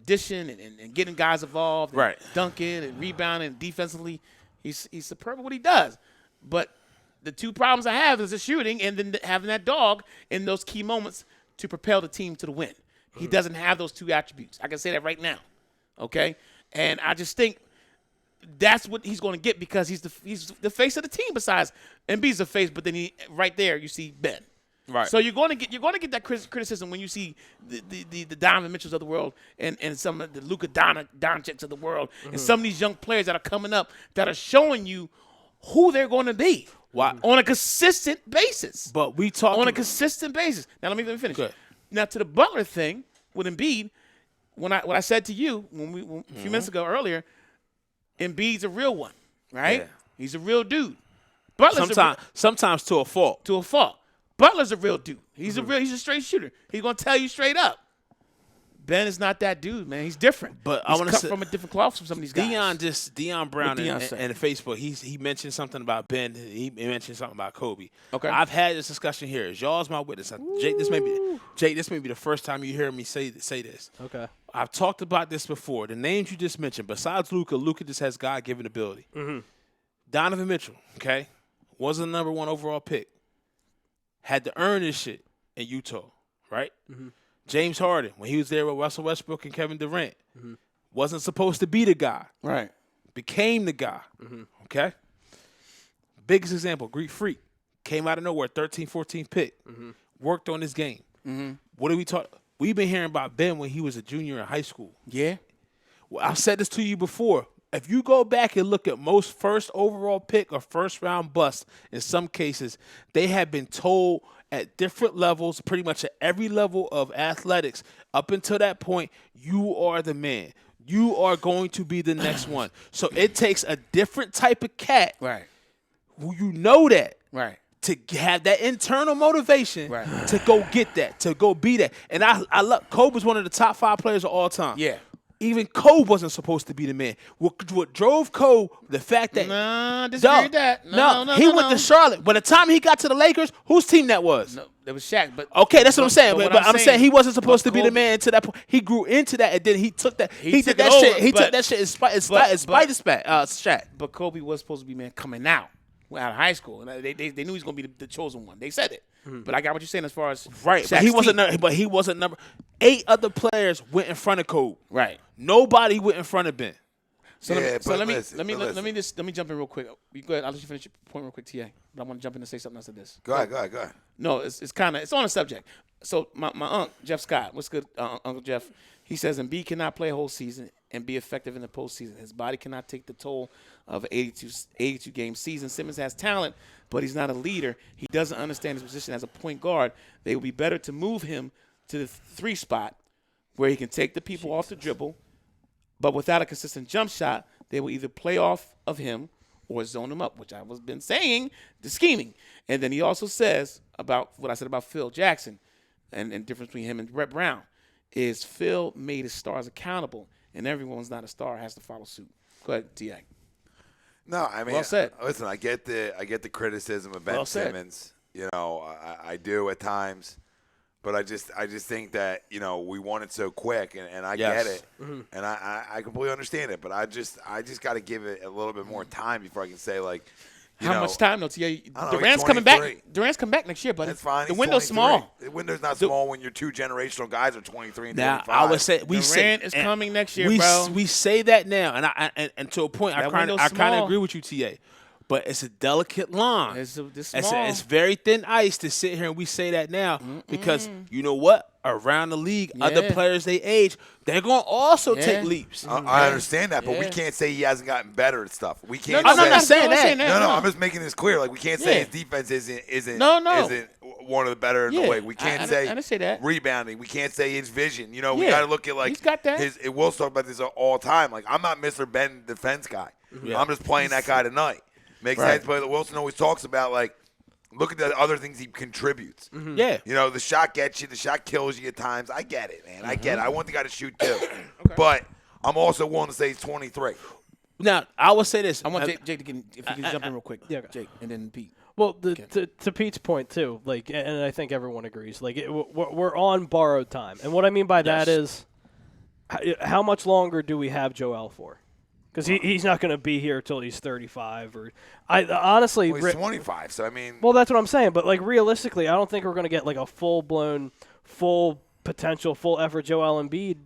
dishing and getting guys involved, and dunking and rebounding and defensively, he's superb at what he does. But the two problems I have is the shooting and then having that dog in those key moments to propel the team to the win. He doesn't have those two attributes. I can say that right now. Okay, and I just think that's what he's going to get because he's the face of the team. Besides, Embiid's the face, but then right there you see Ben. Right. So you're going to get that criticism when you see the Donovan Mitchells of the world and some of the Luka Doncic's of the world and some of these young players that are coming up that are showing you who they're going to be. Why? On a consistent basis. But we talk on a consistent basis. Now let me finish. Good. Now to the Butler thing with Embiid, what I said to you a few minutes ago earlier. Embiid's a real one, right? Yeah. He's a real dude. Butler's sometimes to a fault. To a fault. Butler's a real dude. He's he's a straight shooter. He's gonna tell you straight up. Ben is not that dude, man. He's different. But he's I want to say from a different cloth from some of these guys. Dion Brown in Facebook. He mentioned something about Ben. He mentioned something about Kobe. Okay. I've had this discussion here. Y'all's my witness. Jake, this may be the first time you hear me say this. Okay. I've talked about this before. The names you just mentioned, besides Luka just has God-given ability. Donovan Mitchell, okay, wasn't the number 1 overall pick. Had to earn this shit in Utah, right? James Harden, when he was there with Russell Westbrook and Kevin Durant, wasn't supposed to be the guy. Right. Became the guy, okay? Biggest example, Greek Freak. Came out of nowhere, 13th, 14th pick. Worked on his game. What did we talk? We've been hearing about Ben when he was a junior in high school. Yeah. Well, I've said this to you before. If you go back and look at most first overall pick or first round busts, in some cases, they have been told at different levels, pretty much at every level of athletics, up until that point, you are the man. You are going to be the next one. So it takes a different type of cat. Right. Who you know that. Right. To have that internal motivation right. to go get that, to go be that. And I love Kobe's one of the top 5 players of all time. Yeah. even Cole wasn't supposed to be the man. What drove Cole, the fact that Nah, disagree with that. No, he went to Charlotte. By the time he got to the Lakers, whose team that was? No, that was Shaq. But okay, that's what I'm saying. But But I'm saying he wasn't supposed to be the man to that point. He grew into that, and then he took that. He took that shit. He took that shit in spite of Shaq. But Kobe was supposed to be man coming out of high school, and they knew he was going to be the chosen one. They said it. But I got what you're saying as far as right. Shaq's But he wasn't. team. But he wasn't number. 8 other players went in front of Kobe. Right. Nobody went in front of Ben. So Yeah, let but me listen, let me but let me jump in real quick. You go ahead. I'll let you finish your point real quick, TA. But I want to jump in and say something else to this. Go ahead. No, it's on a subject. So my uncle Jeff Scott, what's good, Uncle Jeff? He says Embiid cannot play a whole season and be effective in the postseason. His body cannot take the toll of an 82 game season. Simmons has talent, but he's not a leader. He doesn't understand his position as a point guard. They would be better to move him to the 3 spot where he can take the people off the dribble, but without a consistent jump shot, they will either play off of him or zone him up, which I was been saying, the scheming. And then he also says about what I said about Phil Jackson and the difference between him and Brett Brown is Phil made his stars accountable, and everyone's not a star has to follow suit. Go ahead, T.A. No, I mean, Well said. Listen, I get the criticism of Ben Well said. Simmons. You know, I do at times, but I just think that we want it so quick, and I Yes. get it, and I completely understand it, but I just got to give it a little bit more time before I can say like. How much time, though, T.A.? I don't know, Durant's he's coming back. 23. Durant's coming back next year, buddy. That's fine. The He's window's 23. small. The window's not small when your 2 generational guys are 23 and Now 25. I would say Durant is coming next year, we, bro. We say that now, and to a point, I That kind window's of small. agree with you, TA. But it's a delicate line. It's It's small. very thin ice to sit here and we say that now because you know what? Around the league, other Yeah. players they age, they're going to also Yeah. take leaps. I understand that, but we Yeah. can't say he hasn't gotten better at stuff. We can't. I'm say, not saying that. No, I'm just making this clear. Like we can't say Yeah. his defense isn't No. one of the better in the Yeah. league. We can't I say didn't say that. rebounding. We can't say his vision. We Yeah. got to look at like He's got that. his. We'll talk about this all time. Like I'm not Mr. Ben defense guy. Yeah. I'm just playing that guy tonight. Makes Right. sense. But Wilson always talks about like look at the other things he contributes. Yeah. The shot gets you. The shot kills you at times. I get it, man. I get it. I want the guy to shoot too. Okay. But I'm also willing to say he's 23. Now, I will say this. I want Jake to get, if you can jump in real quick. Yeah, okay. Jake, and then Pete. Well, to Pete's point too, like, and I think everyone agrees, like, we're on borrowed time, and what I mean by that is, how much longer do we have Joel for? Because he's not going to be here till he's 35, or I honestly. Well, he's 25, so I mean. Well, that's what I'm saying, but like realistically, I don't think we're going to get like a full-blown, full potential, full effort Joel Embiid.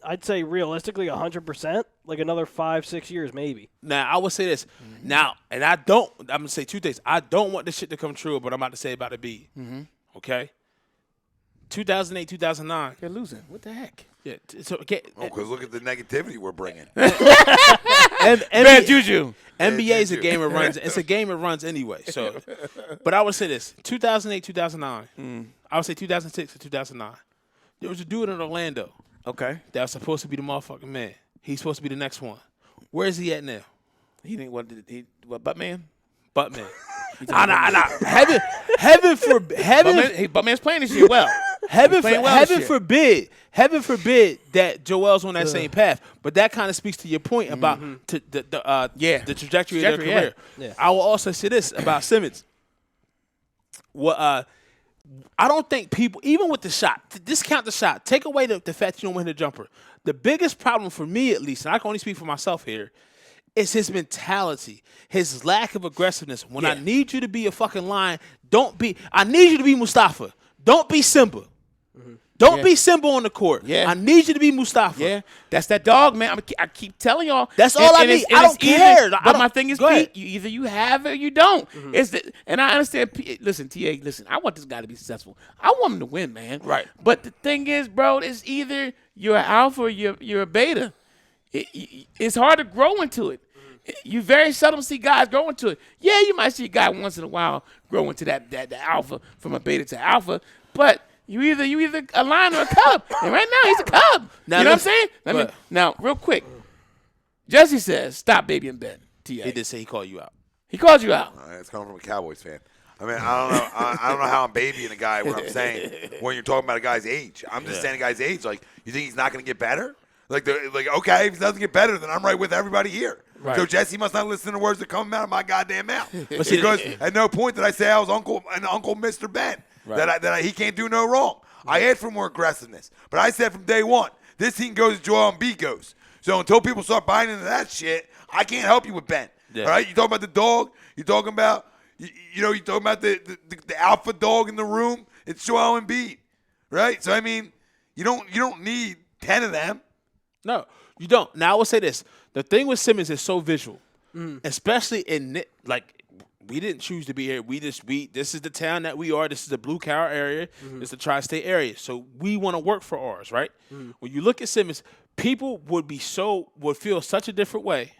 I'd say realistically 100%, like another 5-6 years maybe. Now, I will say this. Now, and I'm going to say 2 things. I don't want this shit to come true, but I'm about to say about it be. Okay? 2008, 2009. You're losing. What the heck? Yeah, so, okay. Because look at the negativity we're bringing. Bad juju. NBA is a juju. game it runs. It's a game it runs anyway. So, but I would say this: 2008, 2009. I would say 2006 to 2009. There was a dude in Orlando Okay. that was supposed to be the motherfucking man. He's supposed to be the next one. Where is he at now? He didn't what Buttman? Buttman. Heaven Buttman's playing this year well. Heaven playing well this year. forbid that Joel's on that same path. But that kind of speaks to your point about the trajectory of their career. Yeah. I will also say this about Simmons. I don't think people, even with the shot, discount the shot, take away the fact you don't win the jumper. The biggest problem for me, at least, and I can only speak for myself here, is his mentality, his lack of aggressiveness. When I need you to be a fucking lion, I need you to be Mustafa. Don't be Simba. Don't be Simba on the court. Yeah. I need you to be Mustafa. Yeah, that's that dog, man. I keep telling y'all. That's all I need. I don't care. But my thing is, Go ahead. Pete, either you have it or you don't. And I understand. Listen, TA, listen. I want this guy to be successful. I want him to win, man. Right. But the thing is, bro, it's either you're an alpha or you're a beta. It's hard to grow into it. You very seldom see guys grow into it. Yeah, you might see a guy once in a while grow into that alpha from a beta to alpha, but you either a lion or a cub. And right now he's a cub. Now, you know what I'm saying? Now, real quick, Jesse says, "Stop baby and Ben." TA. He did say he called you out. He called you out. It's coming from a Cowboys fan. I mean, I don't know. I don't know how I'm babying a guy when I'm saying when you're talking about a guy's age. I'm just saying a guy's age. Like, you think he's not going to get better? Okay, if he doesn't get better, then I'm right with everybody here. Right. So Jesse must not listen to the words that come out of my goddamn mouth. see, Because at no point did I say I was Uncle Mr. Ben. Right. That he can't do no wrong. I asked for more aggressiveness. But I said from day one, this team goes as Joel Embiid goes. So until people start buying into that shit, I can't help you with Ben. Yeah. All right? You talking about the dog? You talking about you talking about the alpha dog in the room? It's Joel Embiid. Right? So I mean, you don't need 10 of them. No, you don't. Now I will say this: the thing with Simmons is so visual, especially in we didn't choose to be here. This is the town that we are. This is the Blue Cow area. This is the tri-state area. So we want to work for ours, right? When you look at Simmons, people would feel such a different way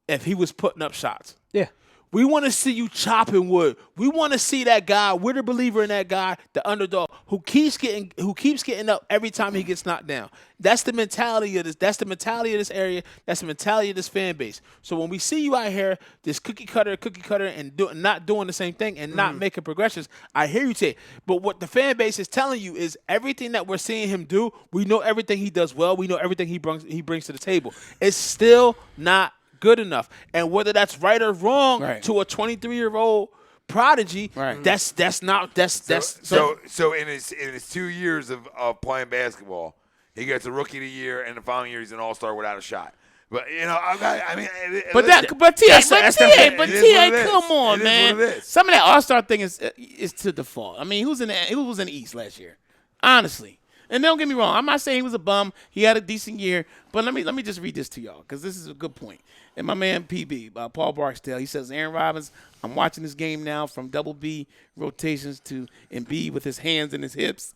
if he was putting up shots. Yeah. We want to see you chopping wood. We want to see that guy. We're the believer in that guy, the underdog, who keeps getting up every time he gets knocked down. That's the mentality of this. That's the mentality of this area. That's the mentality of this fan base. So when we see you out here, this cookie cutter, and not doing the same thing and not making progressions, I hear you say. But what the fan base is telling you is everything that we're seeing him do. We know everything he does well. We know everything he brings to the table. It's still not good enough. And whether that's right or wrong to a 23-year-old prodigy, that's not. So in his 2 years of playing basketball, he gets a Rookie of the Year, and the following year he's an All-Star without a shot. But T.A., come on, it man. is what it is. Some of that All-Star thing is to default. I mean, who was in the East last year? Honestly. And don't get me wrong, I'm not saying he was a bum. He had a decent year. But let me just read this to y'all, because this is a good point. And my man PB, Paul Barksdale, he says, Errin Robbins, I'm watching this game now from double B rotations to Embiid with his hands and his hips.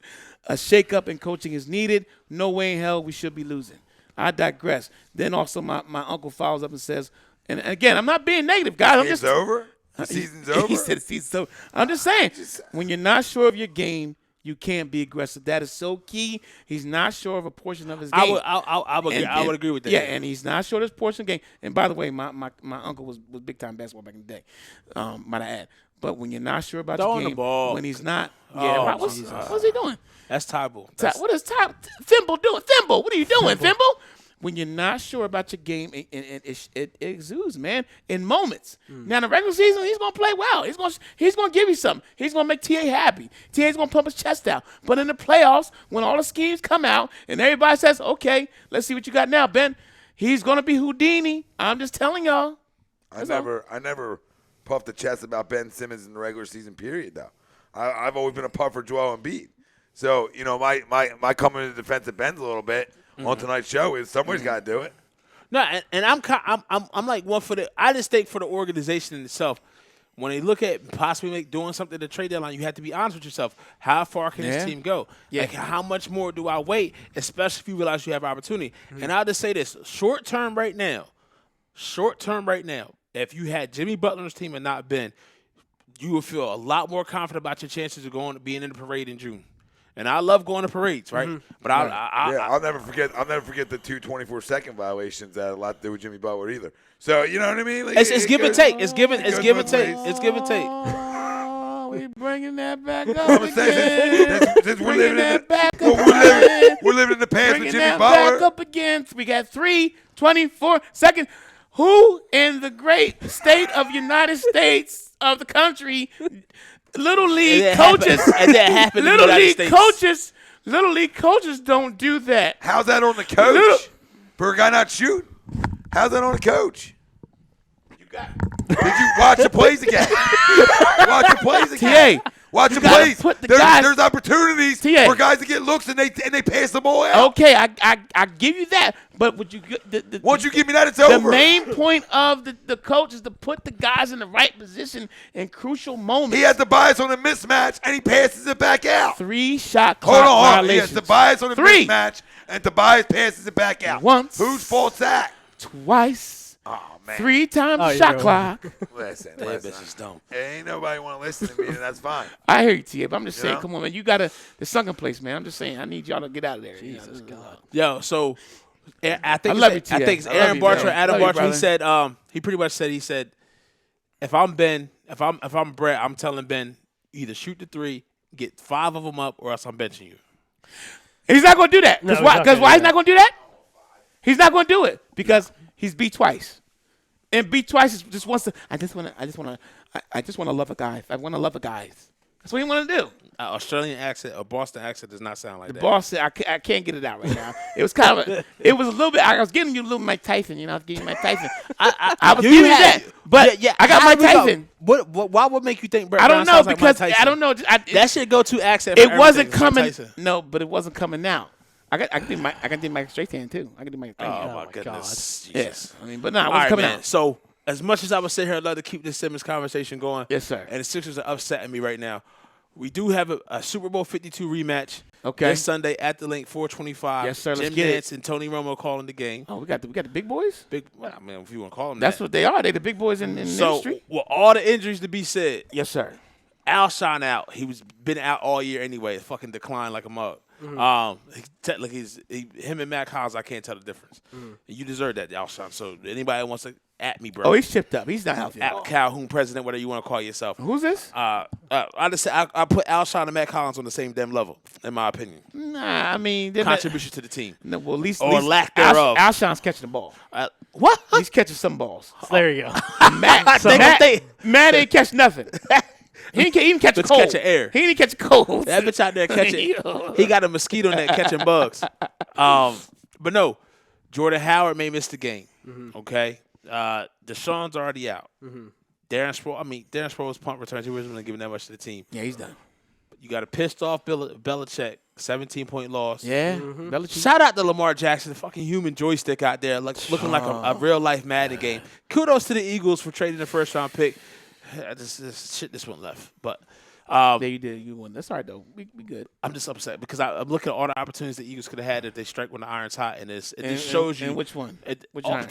A shakeup in coaching is needed. No way in hell we should be losing. I digress. Then also my uncle follows up and says, and again, I'm not being negative, guys. It's over? The season's over? He said the season's over. I'm just saying, when you're not sure of your game, you can't be aggressive. That is so key. He's not sure of a portion of his game. I would agree with that. Yeah, and he's not sure of his portion of the game. And by the way, my uncle was big-time basketball back in the day, might I add. But when you're not sure about your game, the ball. when he's not, what's he doing? That's Tybull. What is Thimble doing? Thimble, what are you doing, Thimble? When you're not sure about your game, it exudes, man, in moments. Now, in the regular season, he's going to play well. He's going to give you something. He's going to make T.A. happy. T.A.'s going to pump his chest out. But in the playoffs, when all the schemes come out and everybody says, okay, let's see what you got now, Ben, he's going to be Houdini. I'm just telling y'all. I never puffed the chest about Ben Simmons in the regular season period, though. I've always been a puff for Joel Embiid. So, my coming to the defense of Ben's a little bit on tonight's show is somebody's got to do it. No, and I'm like one for the. I just think for the organization in itself, when they look at possibly doing something at the trade deadline, you have to be honest with yourself. How far can this team go? Yeah. Like, how much more do I wait, especially if you realize you have opportunity? And I'll just say this: short term right now, if you had Jimmy Butler's team and not Ben, you would feel a lot more confident about your chances of being in the parade in June. And I love going to parades, right? But I'll never forget the 2 24-second violations that had a lot to do with Jimmy Butler either. So you know what I mean? Like, it's give and take. It's give and take. It's give and take. Oh, we bringing that back up again. Since we're living in the past with Jimmy Butler. Back up again. We got 3:24 seconds. Who in the great state of United States of the country? Little league coaches, Little league coaches don't do that. How's that on the coach? For a guy not shooting? How's that on the coach? Did you watch the plays again? Watch the plays again. TA, watch the plays. There's opportunities TA. for guys to get looks and they pass the ball out. Okay, I give you that. But would you once you give me that, it's over. The main point of the coach is to put the guys in the right position in crucial moments. He has the bias on the mismatch and he passes it back out. 3 shot clock violations. He has the bias on the mismatch and Tobias passes it back out. Once. Whose fault's that? Twice. Oh, man. 3 times shot clock. Listen. Bitches don't. Ain't nobody want to listen to me, and that's fine. I hear you, T.A., but I'm just saying, come on, man. You got the sunken place, man. I'm just saying, I need y'all to get out of there. Jesus God. Yo, so I think it's Aaron Barcher, Adam Barcher. brother. He said he pretty much said if I'm Ben, if I'm Brett, I'm telling Ben either shoot the 3, get 5 of them up, or else I'm benching you. He's not going to do that. Because why he's not going to do that? He's not going to do it because he's beat twice. And beat twice just wants to. I just want to love a guy. I want to love a guy. That's what he want to do. Australian accent or Boston accent does not sound like that. Boston, I can't get it out right now. It was kind of, it was a little bit. I was giving you a little Mike Tyson. I was giving you Mike Tyson. I was giving you that, but I got Mike Tyson. Why would make you think? Brett I don't Brown know sounds like because Mike Tyson? I don't know. That should go to accent. For It wasn't everything, Mike coming. Tyson. No, but it wasn't coming now. I can do Mike straight hand too. I can do Mike. Oh, hand. my goodness. Yeah. Jesus. I mean, but no, it All wasn't right, coming man. out. So as much as I would sit here and love to keep this Simmons conversation going, Yes, sir. and the Sixers are upsetting me right now. We do have a Super Bowl 52 rematch. Okay. This Sunday at the LINC, 425. Yes, sir. Let's Jim get it. Nance and Tony Romo calling the game. Oh, we got the big boys. Well, I mean, if you want to call them That's that. what they are. They the big boys in the industry. With all the injuries to be said, Yes, sir. Alshon out. He was been out all year anyway. Fucking declined like a mug. Technically, him and Matt Collins, I can't tell the difference. You deserve that, Alshon. So anybody that wants to at me, bro. Oh, he's chipped up. He's not healthy. At Calhoun president, whatever you want to call yourself. Who's this? I just say I put Alshon and Matt Collins on the same damn level, in my opinion. Nah, I mean, Contribution to the team. No, well, at least lack thereof. Alshon's catching the ball. What? He's catching some balls. There you go. Matt ain't catch nothing. He didn't even catch a Just cold. catching air. He didn't catch a cold. That bitch out there catching. He got a mosquito net catching bugs. But no, Jordan Howard may miss the game. Okay, Deshaun's already out. Darren Sproles' punt returns. He wasn't really giving that much to the team. Yeah, he's done. But you got a pissed off Belichick, 17-point loss. Yeah. Shout out to Lamar Jackson, the fucking human joystick out there, looking like a real life Madden game. Kudos to the Eagles for trading the first round pick. This one left, but Yeah, you did. You won. That's all right, though. We good. I'm just upset because I'm looking at all the opportunities the Eagles could have had if they strike when the iron's hot, and it just shows you. And which one? Which iron?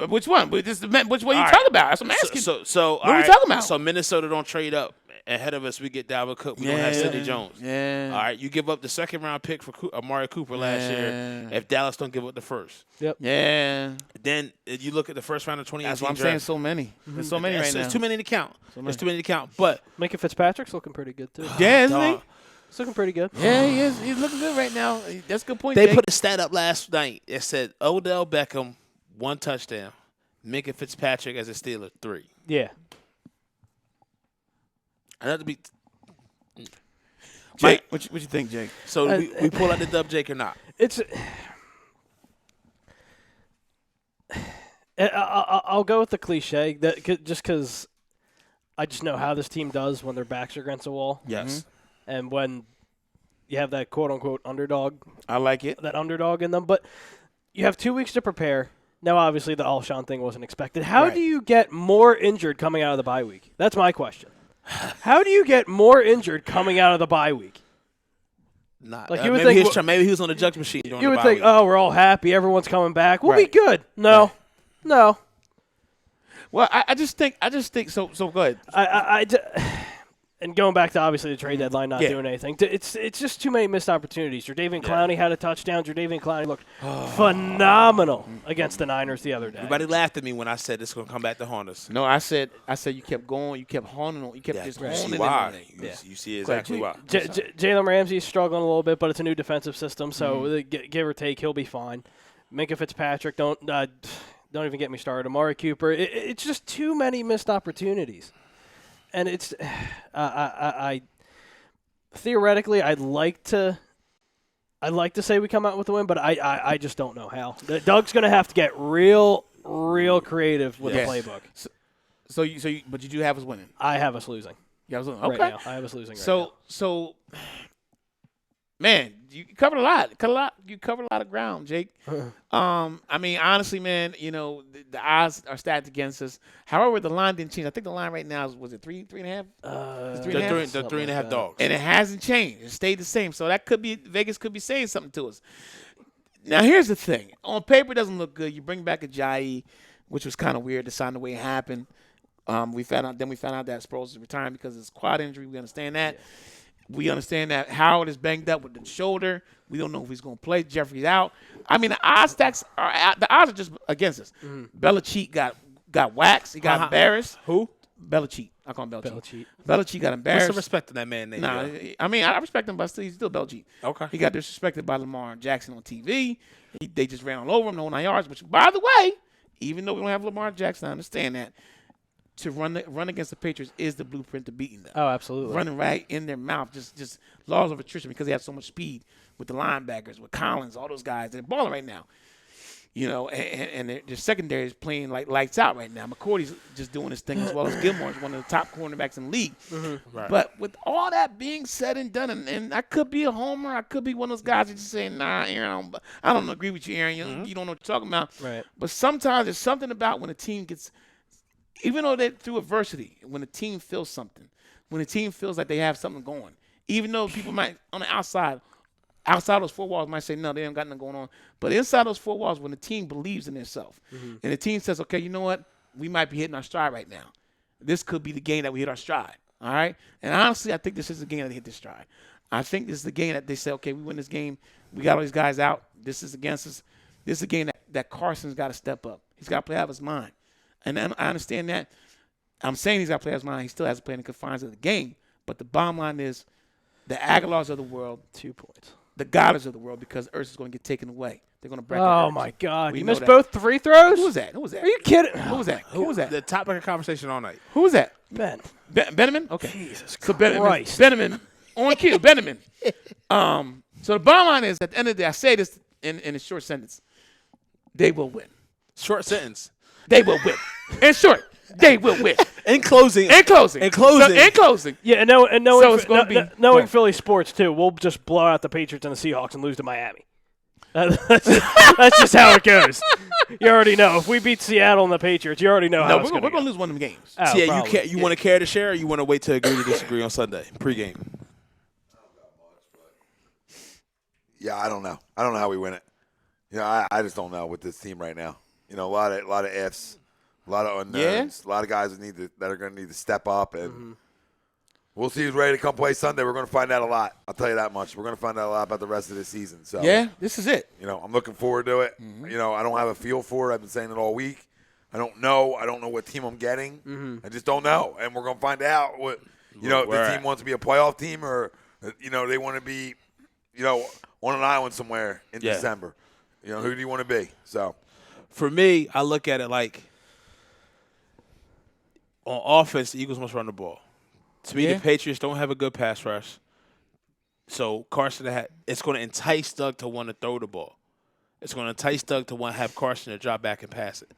Which one? Which one you talking about? That's what I'm asking. So what are we talking about? So Minnesota don't trade up. Ahead of us, we get Dalvin Cook. We don't have Sidney Jones. Yeah. All right, you give up the second-round pick for Amari Cooper last year if Dallas don't give up the first. Yep. Yeah. Then you look at the first round of 2018 That's what I'm draft. saying. So many. There's so many right now. It's too many to count. It's too many to count. But Minka Fitzpatrick's looking pretty good too. Yeah, isn't he? He's looking pretty good. Yeah, he is. He's looking good right now. That's a good point. they Jake. put a stat up last night. It said Odell Beckham 1 touchdown, Minka Fitzpatrick as a Steeler 3. Yeah. Another beat. Jake, what you think, Jake? So we pull out the dub, Jake, or not? It's. I'll go with the cliche that just because I just know how this team does when their backs are against the wall. Yes. And when you have that quote unquote underdog, I like it. that underdog in them, but you have 2 weeks to prepare. Now, obviously, the Alshon thing wasn't expected. How do you get more injured coming out of the bye week? That's my question. How do you get more injured coming out of the bye week? Not. Like, you would maybe, think- maybe he was on the judge machine. You would think, oh, we're all happy, everyone's coming back, we'll be Right. good. No, no. Well, I just think so. So go ahead. And going back to obviously the trade deadline not doing anything, it's just too many missed opportunities. Jadeveon Clowney had a touchdown. Jadeveon Clowney looked phenomenal against the Niners the other day. Everybody laughed at me when I said this is going to come back to haunt us. No, I said you kept going. You kept honing on. You kept just You honing see in why. on it. You see exactly why. Jalen Ramsey's struggling a little bit, but it's a new defensive system, so give or take, he'll be fine. Minka Fitzpatrick, don't even get me started. Amari Cooper, it's just too many missed opportunities, and it's I theoretically I'd like to say we come out with a win, but I just don't know how. Doug's going to have to get real creative with the playbook. But you do have us winning. I have us losing. Yeah, okay. Right now. I have us losing right now. So, man, you covered a lot. You covered a lot of ground, Jake. I mean, honestly, man, you know, the odds are stacked against us. However, the line didn't change. I think the line right now was it 3.5? They're 3.5 dogs. And it hasn't changed. It stayed the same. So that could be Vegas could be saying something to us. Now, here's the thing. On paper, it doesn't look good. You bring back a Jai, which was kind of weird to sign the way it happened. We found out that Sproles is retiring because of his quad injury. We understand that. Yeah. We understand that Howard is banged up with the shoulder. We don't know if he's going to play. Jeffrey's out. I mean, the odds are just against us. Belichick got waxed. He got embarrassed. Who? Belichick. I call him Belichick. Belichick. Belichick got embarrassed. What's the respect in that man name? Nah, yo? I mean, I respect him, but he's still Belichick. Okay. He got disrespected by Lamar Jackson on TV. They just ran all over him, no 9 yards. Which, by the way, even though we don't have Lamar Jackson, I understand that. To run against the Patriots is the blueprint to beating them. Oh, absolutely. Running right in their mouth, just laws of attrition because they have so much speed with the linebackers, with Collins, all those guys. They're balling right now. You know, and their secondary is playing like lights out right now. McCourty's just doing his thing as well as Gilmore is one of the top cornerbacks in the league. Right. But with all that being said and done, and I could be a homer, I could be one of those guys that just saying, nah, Errin, I don't agree with you, Errin. You don't know what you're talking about. Right. But sometimes there's something about when a team gets, even though they're through adversity, when a team feels something, when a team feels like they have something going, even though people might, on the outside those four walls might say, no, they ain't got nothing going on. But inside those four walls, when the team believes in itself, and the team says, okay, you know what? We might be hitting our stride right now. This could be the game that we hit our stride, all right? And honestly, I think this is the game that they hit their stride. I think this is the game that they say, okay, we win this game. We got all these guys out. This is against us. This is a game that Carson's got to step up. He's got to play out of his mind. And I understand that. I'm saying he's got to play out of his mind. He still has to play in the confines of the game. But the bottom line is the Aguilars of the world, 2 points. the Goddards of the world, because Ertz is going to get taken away. They're going to break Oh, Ertz. my God. We You know missed that. both free throws? Who was that? Who was that? Are you kidding? Who was that? Who was that? The topic of conversation all night. Who was that? Ben. Benjamin? Okay. Jesus So Christ. Benjamin on cue. Benjamin. So the bottom line is, at the end of the day, I say this in a short sentence. They will win. Short sentence. They will win. In short, they will win. In closing. In closing. In closing. So in closing. Yeah, and knowing, So it's gonna be- knowing Philly sports, too, we'll just blow out the Patriots and the Seahawks and lose to Miami. That's just how it goes. You already know. If we beat Seattle and the Patriots, you already know how No, it's we're going to going to lose one of them games. Oh, Yeah, probably. you want to care to share, or you want to wait to agree to disagree on Sunday pregame? Yeah, I don't know. I don't know how we win it. You know, I just don't know with this team right now. You know, a lot of ifs, a lot of unknowns, a lot of guys that are going to need to step up, and we'll see who's ready to come play Sunday. We're going to find out a lot. I'll tell you that much. We're going to find out a lot about the rest of the season. So Yeah, this is it. you know, I'm looking forward to it. You know, I don't have a feel for it. I've been saying it all week. I don't know. I don't know what team I'm getting. I just don't know, and we're going to find out what if the team wants to be a playoff team or they want to be on an island somewhere in December. You know, who do you want to be? So. For me, I look at it like on offense, the Eagles must run the ball. To me, the Patriots don't have a good pass rush. So Carson, it's going to entice Doug to want to throw the ball. It's going to entice Doug to want to have Carson to drop back and pass it.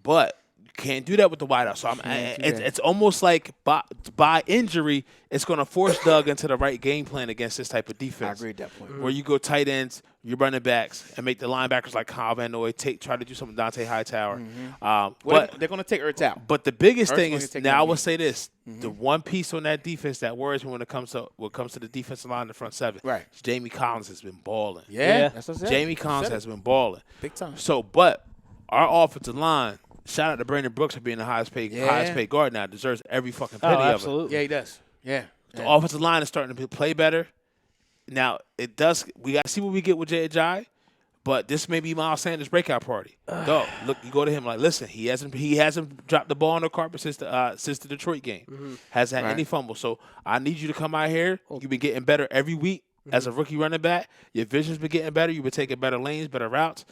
But you can't do that with the wideout. So it's almost like by injury, it's going to force Doug into the right game plan against this type of defense. I agree at that point. Where you go tight ends, you running backs, and make the linebackers like Kyle Van Noy try to do something with Dante Hightower. But they're going to take Ertz out. But the biggest Ertz thing gonna is, take now that I will lead. say this, the one piece on that defense that worries me when it comes to the defensive line in the front seven. Right. Jamie Collins has been balling. Yeah, that's what I said. Jamie Collins has been balling. Big time. So, but our offensive line, shout out to Brandon Brooks for being the highest paid guard now, deserves every fucking penny of it. absolutely. Yeah, he does. Yeah. The offensive line is starting to play better. Now, we got to see what we get with Jay Ajayi, but this may be Miles Sanders' breakout party. Look, you go to him like, listen, he hasn't dropped the ball on the carpet since the Detroit game. Hasn't had any fumbles. So I need you to come out here. You've been getting better every week as a rookie running back. Your vision's been getting better. You've been taking better lanes, better routes.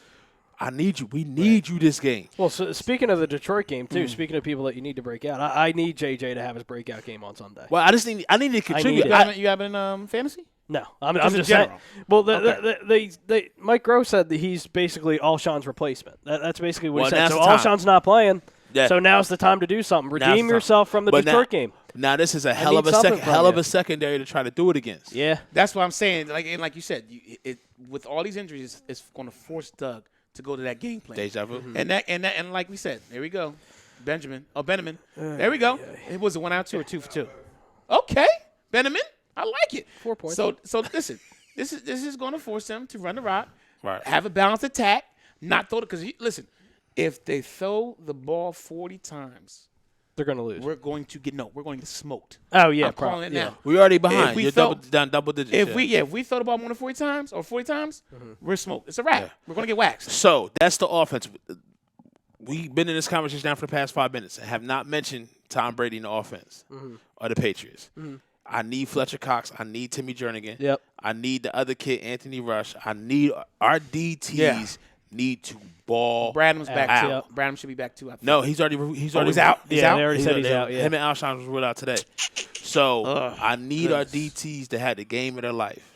I need you. We need you this game. Well, so speaking of the Detroit game, too, speaking of people that you need to break out, I need JJ to have his breakout game on Sunday. Well, I need to contribute. it. You having fantasy? No, I'm in just saying. general. Well, Mike Groh said that he's basically Alshon's replacement. That's basically what he said. now's So the time. Alshon's not playing. Yeah. So now's the time to do something. Now's the Redeem time. yourself from the But Detroit game. Now this is a hell of need a something from you. secondary to try to do it against. Yeah. That's what I'm saying. Like you said, with all these injuries, it's going to force Doug to go to that game plan. Deja vu. And like we said, there we go. Benjamin. There we go. It was a 1 out 2 or 2 for 2. Okay, Benjamin. I like it. 4 points. So listen, this is going to force them to run the rock, Right. have a balanced attack, not throw it. Because listen, if they throw the ball 40 times, They're going to lose. we're going to get smoked. Oh, yeah. I'm calling it now. We're already behind. If we You're throw- down double digits. If we throw the ball more than 40 times or 40 times, we're smoked. It's a wrap. Yeah. We're going to get waxed. So that's the offense. we've been in this conversation now for the past 5 minutes and have not mentioned Tom Brady in the offense or the Patriots. I need Fletcher Cox. I need Timmy Jernigan. Yep. I need the other kid, Anthony Rush. I need our DTs need to ball. Bradham's back out. too. Yep. Bradham should be back too. I think. No, he's already out? He's Yeah, out? they already said he's out. Yeah. Him and Alshon was ruled out today. So I need our DTs to have the game of their life.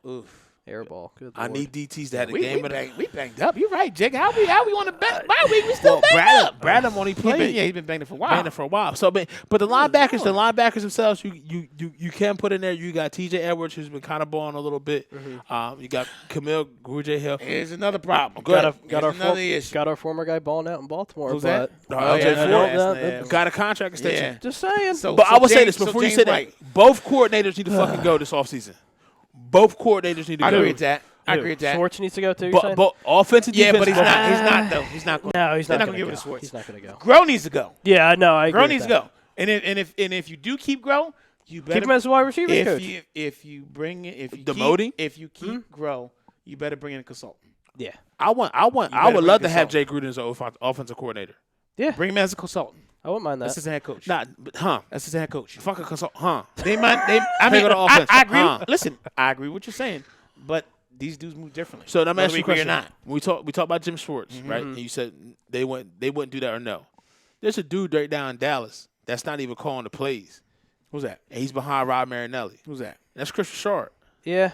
Oof. Airball. Good I Lord. need DTs to have the We game of their we banged up. You're right, Jake. How we on the bye week? We still banged up. Bradham only played. He's been banged for a while. Been there for a while. So, but the linebackers themselves, you can put in there. You got T.J. Edwards, who's been kind of balling a little bit. You got Camille Grugier-Hill. Here's another problem. Got another issue. our former guy balling out in Baltimore. Who's but that? LJ I Ford. know that- that's- Got a contract extension. Yeah. Just saying. But I will say this James- before you James say that. White. Both coordinators need to fucking go this offseason. Both coordinators need to I go. agree with that. I agree with that. Schwartz needs to go too. you're saying? But offensive Yeah, defense. but he's not. He's not though. He's not going. No, he's They're not not going gonna to give it to go. Schwartz. He's not going to go. Grow needs to go. Yeah, no, I agree. Grow with needs to that. go. And if you do keep Grow, you better Keep him as a wide receiver coach. if you bring it Demoting? if you keep Grow, you better bring in a consultant. Yeah. I better would bring love a to have consultant. Jay Gruden as an offensive coordinator. Yeah. Bring him as a consultant. I wouldn't mind that. Assistant head coach. Assistant head coach. Fuck a consult, huh? They might. I Take mean, it to offense. I agree. Huh. Listen, I agree with what you're saying, but these dudes move differently. So let me ask Whether you a we agree question. or not. We talked about Jim Schwartz, right? And you said they wouldn't do that or no. There's a dude right down in Dallas that's not even calling the plays, Who's that? and he's behind Rob Marinelli. Who's that? That's Chris Richard. Yeah.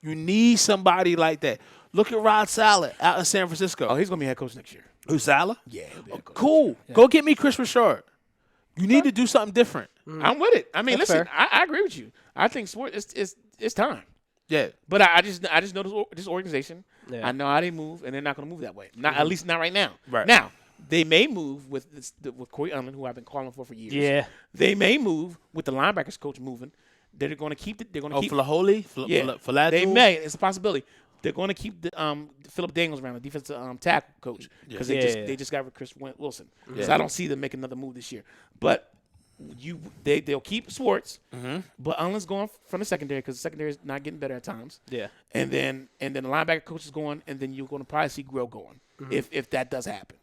You need somebody like that. Look at Rod Saleh out in San Francisco. Oh, he's gonna be head coach next year. Who's Saleh? Yeah, he'll be head coach. Cool. Go get me Chris Richard. You need to do something different. I'm with it. I mean, That's listen, fair. I agree with you. I think sports it's time. Yeah. But I just know this organization. Yeah. I know how they move, and they're not going to move that way. Not at least not right now. Right. Now they may move with Corey Unlin, who I've been calling for years. Yeah. They may move with the linebackers coach moving. They're going to keep it. They're going to keep. Flaholi? Faladu? They may. It's a possibility. They're going to keep the Philip Daniels around, the defensive tackle coach, because they just got rid of Chris Wilson. So I don't see them making another move this year. But they'll keep Schwartz, but Unlin's going from the secondary because the secondary is not getting better at times. Yeah. And then the linebacker coach is going, and then you're going to probably see Grill going if that does happen.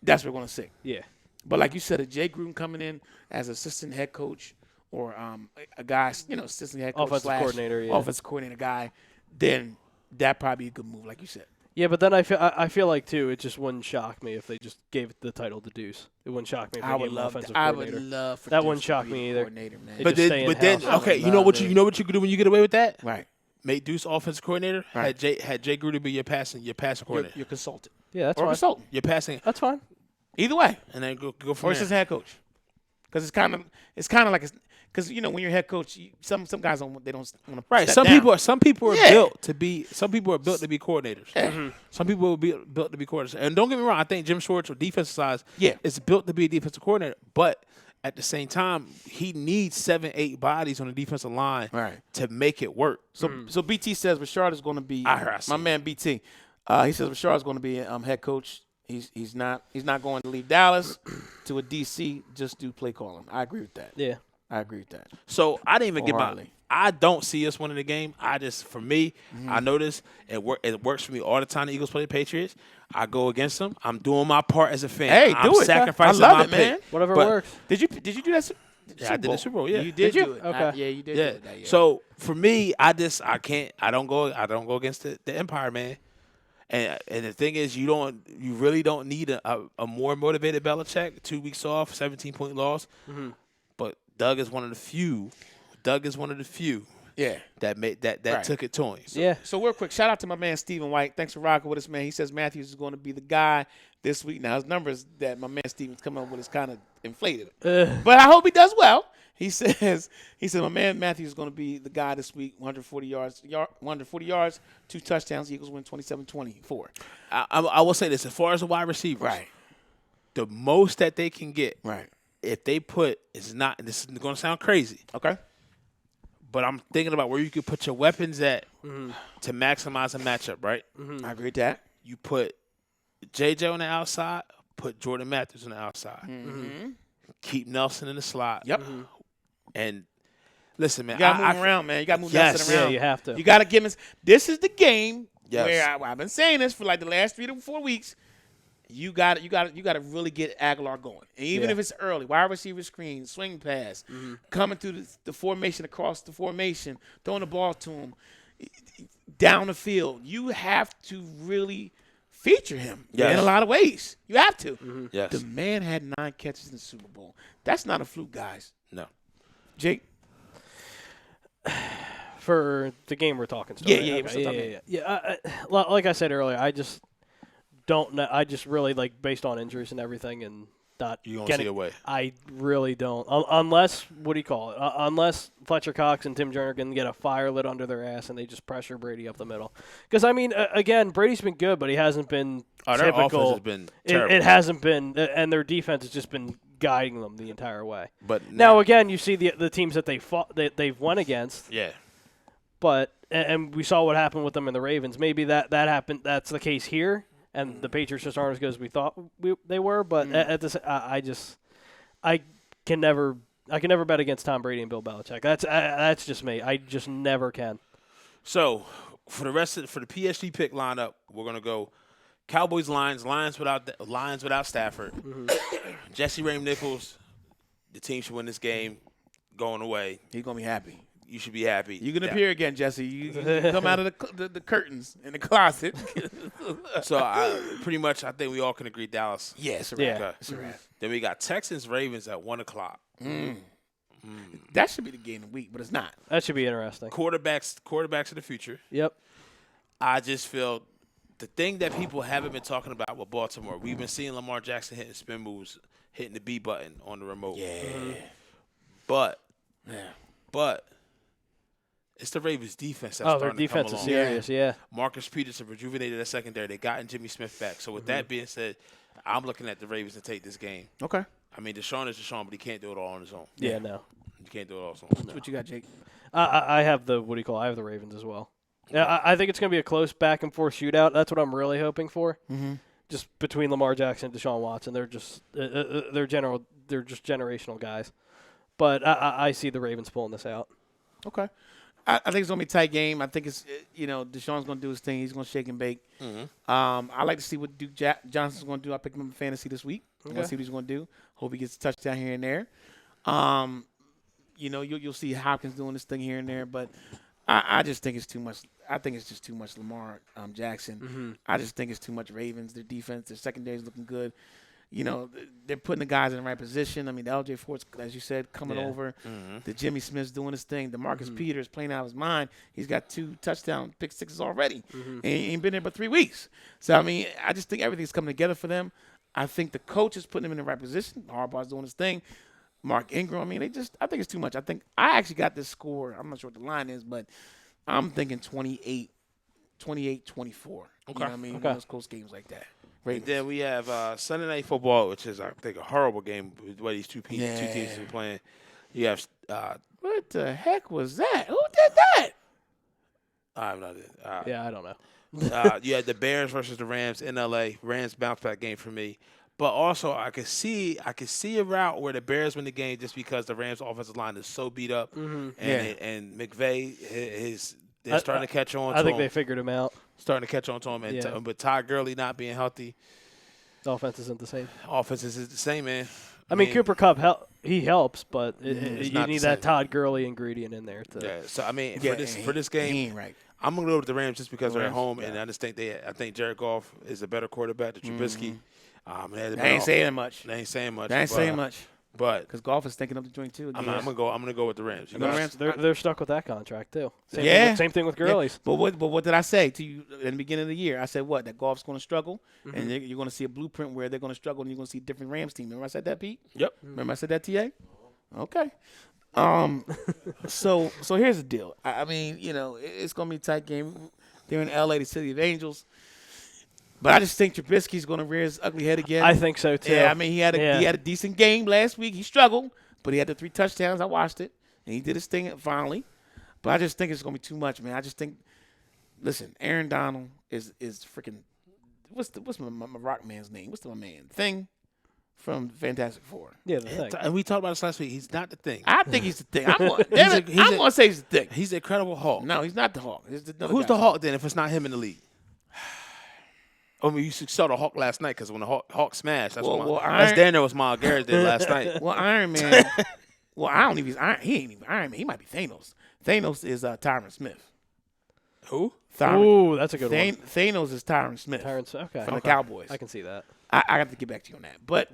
That's what we're going to see. Yeah. But like you said, a Jay Gruden coming in as assistant head coach or a guy, assistant head coach Offensive coordinator, yeah. offensive coordinator guy, then that probably be a good move, like you said. Yeah, but then I feel like too, it just wouldn't shock me if they just gave the title to Deuce. It wouldn't shock me if they I gave would him love offensive that. I coordinator. would love for That Deuce wouldn't to shock be me the either. coordinator, man. They But just stay then, in-house. okay, you know what you could do when you get away with that? Right. Make Deuce offensive coordinator. Right. Had Jay Gruden be your passing coordinator. Your consultant. Yeah, that's Or fine. consultant. You're passing, That's fine. Either way. and then go from Or there. assistant head coach. Because it's kind of like because when you're head coach, some guys don't want to Right. step Some people are Yeah. built to be coordinators. Some people will be built to be coordinators. And don't get me wrong, I think Jim Schwartz on defensive side is built to be a defensive coordinator. But at the same time, he needs 7-8 bodies on the defensive line to make it work. So BT says Rashard is going to be I see. my man BT. He says Rashard is going to be head coach. He's not going to leave Dallas to a DC just do play calling. I agree with that. Yeah. I agree with that. So I didn't even get my. Wholeheartedly. I don't see us winning the game. For me, I notice it works for me all the time. The Eagles play the Patriots. I go against them. I'm doing my part as a fan. Hey, I'm do it. sacrificing I love my it, man. pick. Whatever But- works. Did you do that? Yeah, I did the Super Bowl. Yeah, You did you? do it. Okay. Yeah, you did. Yeah. Do it that year. So for me, I don't go against the Empire, man. And the thing is, you really don't need a more motivated Belichick. 2 weeks off, 17-point loss. But Doug is one of the few. Yeah. That made that Right. took it to him. Yeah. So real quick, shout out to my man Stephen White. Thanks for rocking with us, man. He says Matthews is going to be the guy this week. Now his numbers that my man Stephen's coming up with is kind of inflated, but I hope he does well. He says my man Matthews is going to be the guy this week. 140 yards, 2 touchdowns. Eagles win 27-24. I will say this: as far as the wide receivers, Right. the most that they can get, Right. if they put, this is going to sound crazy, Okay. but I'm thinking about where you could put your weapons at to maximize a matchup, right? I agree with that. You put JJ on the outside, put Jordan Matthews on the outside. Keep Nelson in the slot. Yep. And listen, man. You got to move around, man. You got to move Yes. Nelson around. Yeah, you have to. You got to give him. This is the game Yes. where I've been saying this for like the last 3 to 4 weeks. You got to really get Aguilar going, and even if it's early, wide receiver screen, swing pass, coming through the formation, across the formation, throwing the ball to him down the field. You have to really feature him in a lot of ways. You have to. Yes. The man had 9 catches in the Super Bowl. That's not a fluke, guys. No. Jake. For the game we're talking. Like I said earlier, I just don't know. I just really based on injuries and everything, and not You don't getting. see a way. I really don't. Unless unless Fletcher Cox and Tim Turner can get a fire lit under their ass and they just pressure Brady up the middle. Because again, Brady's been good, but he hasn't been Their typical. offense has been terrible. It hasn't been, and their defense has just been guiding them the entire way. But now again, you see the teams that they've won against. Yeah. But and we saw what happened with them in the Ravens. Maybe that happened. That's the case here, and the Patriots just aren't as good as we thought they were. But at this, I can never bet against Tom Brady and Bill Belichick. That's just me. I just never can. So for the PSG pick lineup, we're gonna go Cowboys Lions without Stafford. Jesse Rame Nichols, the team should win this game. Going away, He's going to be happy. you should be happy. You can appear again, Jesse. You come out of the curtains in the closet. So I think we all can agree Dallas. Yes, Yeah. Okay. It's a wrap. Then we got Texans Ravens at 1:00. That should be the game of the week, but it's not. That should be interesting. Quarterbacks of the future. Yep. I just feel the thing that people haven't been talking about with Baltimore. We've been seeing Lamar Jackson hitting spin moves, hitting the B button on the remote. Yeah. But Yeah. it's the Ravens' defense that's Their starting defense to is come along. serious. Yeah. Marcus Peterson rejuvenated that secondary. They gotten Jimmy Smith back. So with that being said, I'm looking at the Ravens to take this game. Okay. I mean, Deshaun is Deshaun, but he can't do it all on his own. Yeah. No. He can't do it all on his own. What you got, Jake? I have the I have the Ravens as well. Yeah, I think it's going to be a close back and forth shootout. That's what I'm really hoping for. Just between Lamar Jackson and Deshaun Watson, they're just they're just generational guys. But I see the Ravens pulling this out. Okay. I think it's going to be a tight game. I think it's, Deshaun's going to do his thing. He's going to shake and bake. I like to see what Duke Johnson's going to do. I picked him up in fantasy this week. I'm going to see what he's going to do. Hope he gets a touchdown here and there. You'll see Hopkins doing this thing here and there, but I just think it's too much. I think it's just too much Lamar Jackson. I just think it's too much Ravens. Their defense, their secondary is looking good. They're putting the guys in the right position. I mean, the L.J. Fort's, as you said, coming over. The Jimmy Smith's doing his thing. The Marcus Peters playing out of his mind. He's got 2 touchdown pick sixes already. And he ain't been there but 3 weeks. So, I mean, I just think everything's coming together for them. I think the coach is putting them in the right position. Harbaugh's doing his thing. Mark Ingram, I mean, I think it's too much. I actually got this score. I'm not sure what the line is, but I'm thinking 28-24. Okay. You know what I mean? One of those close games like that. And then we have Sunday Night Football, which is, I think, a horrible game with the way these two teams are playing. You have what the heck was that? Who did that? I have no idea. I don't know. You had the Bears versus the Rams in L.A. Rams bounce back game for me. But also, I could see a route where the Bears win the game just because the Rams' offensive line is so beat up, and McVay they're starting to catch on. I think they figured him out. Starting to catch on to him, and but Todd Gurley not being healthy, the offense isn't the same. Offense is the same, man. I mean, Cooper Kupp he helps, but you not need the that same. Todd Gurley ingredient in there. So I mean, for this he game, ain't right. I'm gonna go with the Rams just because they're at Rams? home, and I just think I think Jared Goff is a better quarterback than Trubisky. They ain't saying much. They ain't saying much. They ain't saying much. But Because golf is thinking up the joint too. I'm gonna go with the Rams. You The guys- Rams- They're stuck with that contract too. Same thing with Yeah. Gurley's. But what did I say to you in the beginning of the year? I said what? That golf's going to struggle, and you're going to see a blueprint where they're going to struggle, and you're going to see a different Rams team. Remember I said that, Pete? Yep. Remember I said that, TA? Okay. So here's the deal. I mean, it's going to be a tight game. They're in L.A., the city of angels. But I just think Trubisky's going to rear his ugly head again. I think so too. Yeah, I mean, he had a decent game last week. He struggled, but he had the 3 touchdowns. I watched it, and he did his thing finally. But I just think it's going to be too much, man. I just think, listen, Aaron Donald is freaking – what's my rock man's name? What's my man? Thing from Fantastic Four. Yeah, the thing. And we talked about this last week. He's not the thing. I think he's the thing. I'm going to say he's the thing. He's the Incredible Hulk. No, he's not the Hawk. Who's the Hulk then if it's not him in the league? I mean, you saw the Hawk last night because when the Hawk smashed, that's Iron- that's what Miles Garrett did last night. Well, Iron Man. Well, I don't even. He ain't even Iron Man. He might be Thanos. Thanos is Tyron Smith. Who? Ooh, that's a good one. Thanos is Tyron Smith. Okay. From the Cowboys. I can see that. I have to get back to you on that. But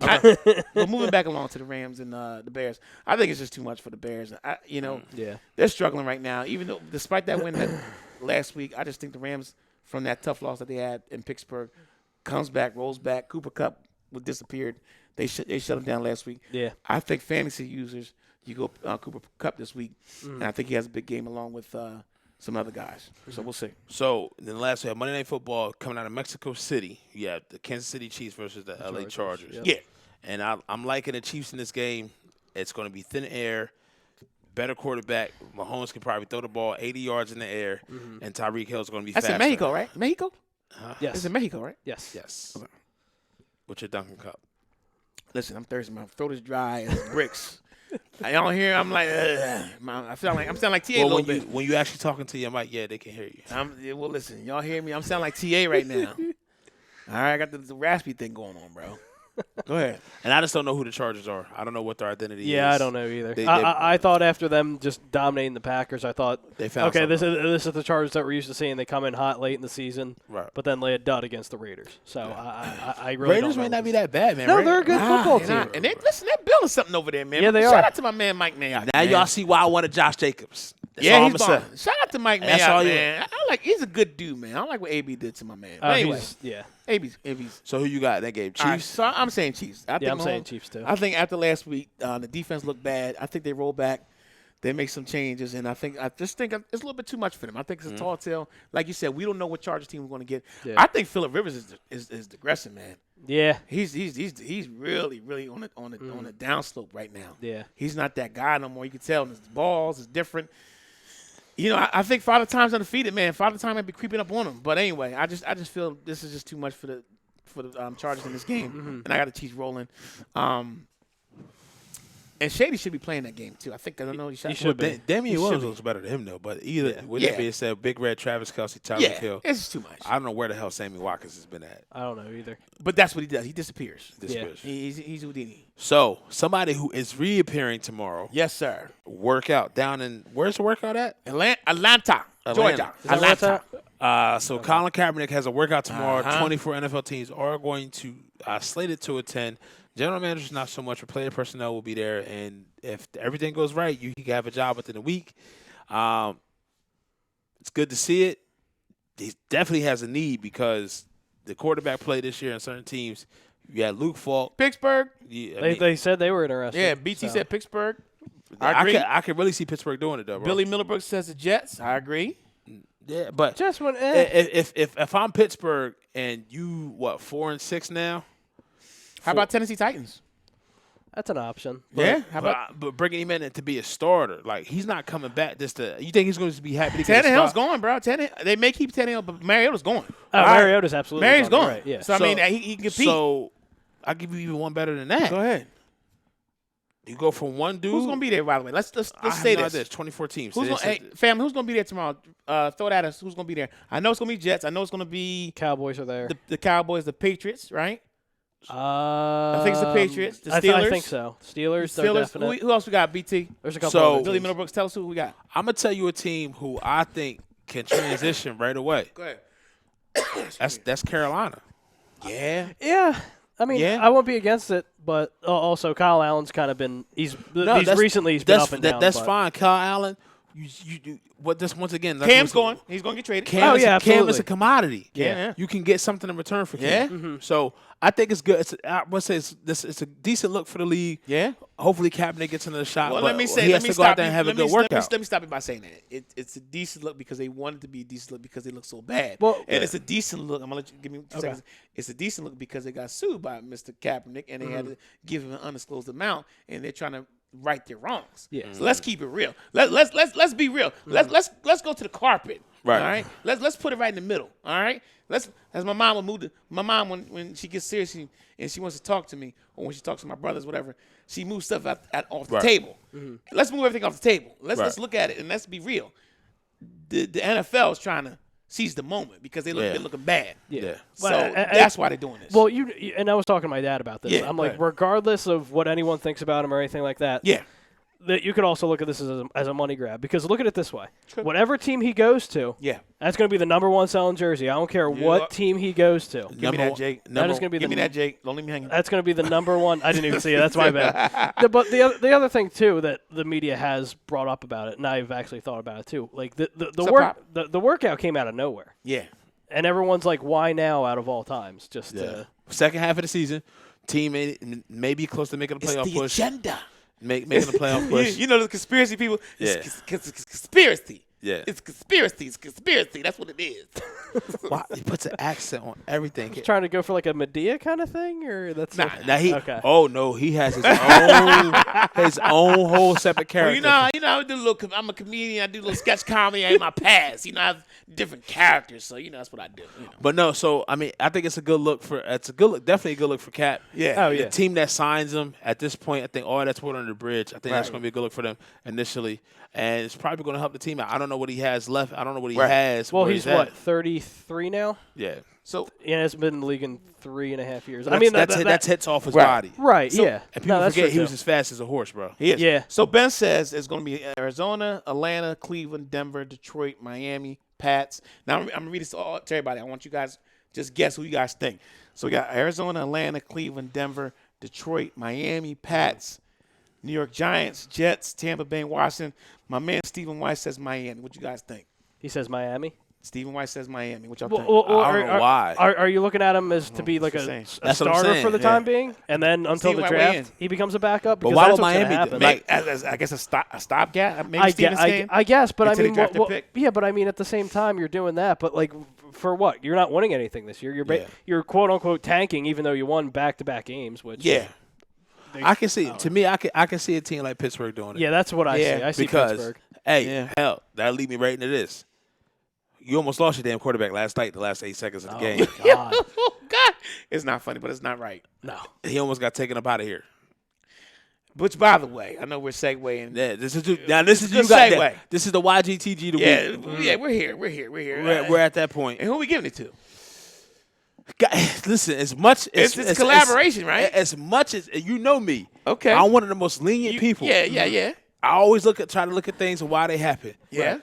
but moving back along to the Rams and the Bears, I think it's just too much for the Bears. Yeah. They're struggling right now. Even though, despite that win last week, I just think the Rams, from that tough loss that they had in Pittsburgh, comes back, rolls back. Cooper Kupp disappeared. They shut him down last week. Yeah. I think fantasy users, you go Cooper Kupp this week, and I think he has a big game along with some other guys. So we'll see. So then last we have Monday Night Football coming out of Mexico City. You have the Kansas City Chiefs versus the LA Chargers. Yep. Yeah. And I'm liking the Chiefs in this game. It's going to be thin air, better quarterback. Mahomes can probably throw the ball 80 yards in the air, and Tyreek Hill is going to be That's faster. in Mexico, right? Mexico? Yes. It's in Mexico, right? Yes. Yes. Okay. What's your Dunkin' Cup? Listen, I'm thirsty. My throat is dry as bricks. I don't hear. I'm like, I'm sounding like TA a little bit. When you actually talking to your mic, yeah, they can hear you. Well, listen, y'all hear me? I'm sounding like TA right now. All right, I got the raspy thing going on, bro. Go ahead. And I just don't know who the Chargers are. I don't know what their identity is. Yeah, I don't know either. They- I thought after them just dominating the Packers, I thought, They found okay, this something. is the Chargers that we're used to seeing. They come in hot late in the season, Right. but then lay a dud against the Raiders. So I really Raiders don't may know. not be that bad, man. No, they're a good football team. And they're building something over there, man. Yeah, they Shout are. out to my man Mike Mayock. Now man. y'all see why I wanted Josh Jacobs. That's Yeah, all he's I'm gonna balling. say. Shout out to Mike That's all Mayock, you- man. He's a good dude, man. I don't like what AB did to my man. But anyway, Yeah, AB's. So who you got in that game? All right, Chiefs? so I'm saying Chiefs. I think I'm saying Mahomes- Chiefs too. I think after last week, the defense looked bad. I think they roll back. They make some changes, and I just think it's a little bit too much for them. I think it's a tall tale. Like you said, we don't know what Chargers team we're going to get. Yeah. I think Phillip Rivers is digressing, man. Yeah, He's really on a downslope right now. Yeah. He's not that guy no more. You can tell his balls is different. You know, I think Father Time's undefeated, man. Father Time might be creeping up on him. But anyway, I just feel this is just too much for the Chargers in this game, and I got the Chiefs rolling. And Shady should be playing that game too. I think I don't know. He should be. Damian Williams looks better than him, though. But with that being said, Big Red, Travis Kelce, Tyreek Hill. It's just too much. I don't know where the hell Sammy Watkins has been at. I don't know either. But that's what he does. He disappears. This Yeah. bitch. He's Houdini. So somebody who is reappearing tomorrow, Yes, sir. workout down in where's the workout at? Atlanta, Georgia. Is that what's up? So Colin Kaepernick has a workout tomorrow. 24 NFL teams are going to slated to attend. General manager's not so much, but player personnel will be there. And if everything goes right, you can have a job within a week. It's good to see it. He definitely has a need because the quarterback play this year in certain teams, you had Luke Falk. Pittsburgh. They said they were interested. Yeah, BT so. said Pittsburgh. I agree. I can really see Pittsburgh doing it, though, bro. Billy Millerbrook says the Jets. I agree. Yeah, but Just one. if I'm Pittsburgh and you 4-6 now, How about Tennessee Titans? That's an option. Yeah. How about but bringing him in to be a starter, like he's not coming back. You think he's going to be happy to get a Tannehill's spot? going, bro. They may keep Tannehill, but Mariota's going. Oh, Mariota's absolutely. Mario's going. Right, yeah. So I mean, he can compete. So I'll give you even one better than that. Go ahead. You go from one dude. Who's gonna be there? By the way, let's I say have no this. idea. It's 24 teams. Who's It's- gonna, hey, fam? Who's gonna be there tomorrow? Throw it at us. Who's gonna be there? I know it's gonna be Jets. I know it's gonna be Cowboys are there. the Cowboys, the Patriots, right? I think it's the Patriots, the I Steelers. think so. Steelers. They're Steelers. definite. Who else we got? BT. There's a couple. So- other Billy teams. Middlebrooks. Tell us who we got. I'm gonna tell you a team who I think can transition right away. Go ahead. That's Carolina. Yeah. Yeah. I mean, Yeah. I won't be against it, but also Kyle Allen's kind of been. Recently he's been that's, up and down. That's but- fine, Kyle Allen. You what this once again? Like Cam's we- going. He's gonna get traded. Cam, Oh, is, yeah, Cam is absolutely. a commodity. Yeah. You can get something in return for Cam. Yeah. So I think it's good. I must say it's a decent look for the league. Yeah. Hopefully Kaepernick gets another shot. Well, but let me say. he Let has me to go out stop there you. and have a Let good me workout. let me stop you by saying that it's a decent look because they wanted to be a decent look because they look so bad. Well, and it's a decent look. I'm gonna let you give me 2 seconds. It's a decent look because they got sued by Mr. Kaepernick and they had to give him an undisclosed amount, and they're trying to right their wrongs. Yeah. So let's keep it real. Let's be real. Let's go to the carpet. Right. All right. Let's put it right in the middle. All right. As my mom would move to my mom when she gets serious and she wants to talk to me or when she talks to my brothers, whatever, she moves stuff off the Right. table. Let's move everything off the table. Let's Right. look at it and let's be real. The NFL is trying to seize the moment because they've been looking bad. Yeah. So Well, that's why they're doing this. Well, and I was talking to my dad about this. Yeah, I'm like, right. regardless of what anyone thinks about him or anything like that, yeah. that you could also look at this as a money grab. Because look at it this way. Whatever team he goes to, Yeah. that's going to be the number one selling jersey. I don't care what team he goes to. Give me that, Jake. That is going to be Give me that, Jake. Don't leave me hanging. That's going to be the number one. I didn't even see it. That's my bad. But the other thing too that the media has brought up about it, and I've actually thought about it too. Like the workout came out of nowhere, Yeah. and everyone's like, "Why now?" Out of all times, just Second half of the season, team may be close to making a It's playoff the push. agenda. Making a playoff push. You know the conspiracy people? It's Yeah. conspiracy. Yeah. It's conspiracy. It's conspiracy. That's what it is. Wow, he puts an accent on everything. He's trying to go for like a Medea kind of thing, or that's Now he. Okay. Oh no, he has his own whole separate character. Well, I do a little. I'm a comedian. I do a little sketch comedy in my past. I have different characters, so that's what I do. But no, so I mean, I think it's a good look for. It's a good look, definitely a good look for Cap. Yeah. Oh, yeah. The team that signs him at this point, I think all that's put under the bridge. I think that's Right. going to be a good look for them initially, and it's probably going to help the team out. I don't know what he has left. I don't know what he Right. has. Well, where he's at. what 33 now. Yeah. So Yeah, it's been in the league in 3.5 years. That's, I mean, that's hits off his Right. body. right. So- Yeah, And people that's forget true, he was too. as fast as a horse, bro. he is. Yeah. So Ben says it's going to be Arizona, Atlanta, Cleveland, Denver, Detroit, Miami, Pats. Now I'm going to read this all to everybody. I want you guys just guess who you guys think. So we got Arizona, Atlanta, Cleveland, Denver, Detroit, Miami, Pats, New York Giants, Jets, Tampa Bay, Washington. My man Stephen Weiss says Miami. What you guys think? He says Miami. Stephen Weiss says Miami. What y'all Well, think? I don't know why. Are you looking at him as to be like what a I'm saying. That's what I'm starter saying, for the yeah. time being, and then until Steve the might draft weigh in. he becomes a backup? Because why that's would what's Miami gonna do- happen. like- As I guess a stopgap. Maybe Stevens game. I guess, but I Until they mean, draft a pick. yeah, but I mean, at the same time, you're doing that, but like, for what? You're not winning anything this year. You're quote unquote tanking, even though you won back-to-back games. Which Yeah. I can see. To me, I can see a team like Pittsburgh doing it. yeah, that's what I Yeah, see. I see because Pittsburgh. hell, that lead me right into this. You almost lost your damn quarterback last night, the last 8 seconds of the game. God, Oh God, it's not funny, but it's not right. no. He almost got taken up out of here. Which, by the way, I know we're segueing. Yeah, this is you Good got segue. that. This is the YGTG. Yeah, we're here. We're at that point. And who we giving it to? Guys, listen, as much as It's collaboration, right? As much as you know me, Okay. I'm one of the most lenient people. Yeah. I always try to look at things and why they happen. Yeah.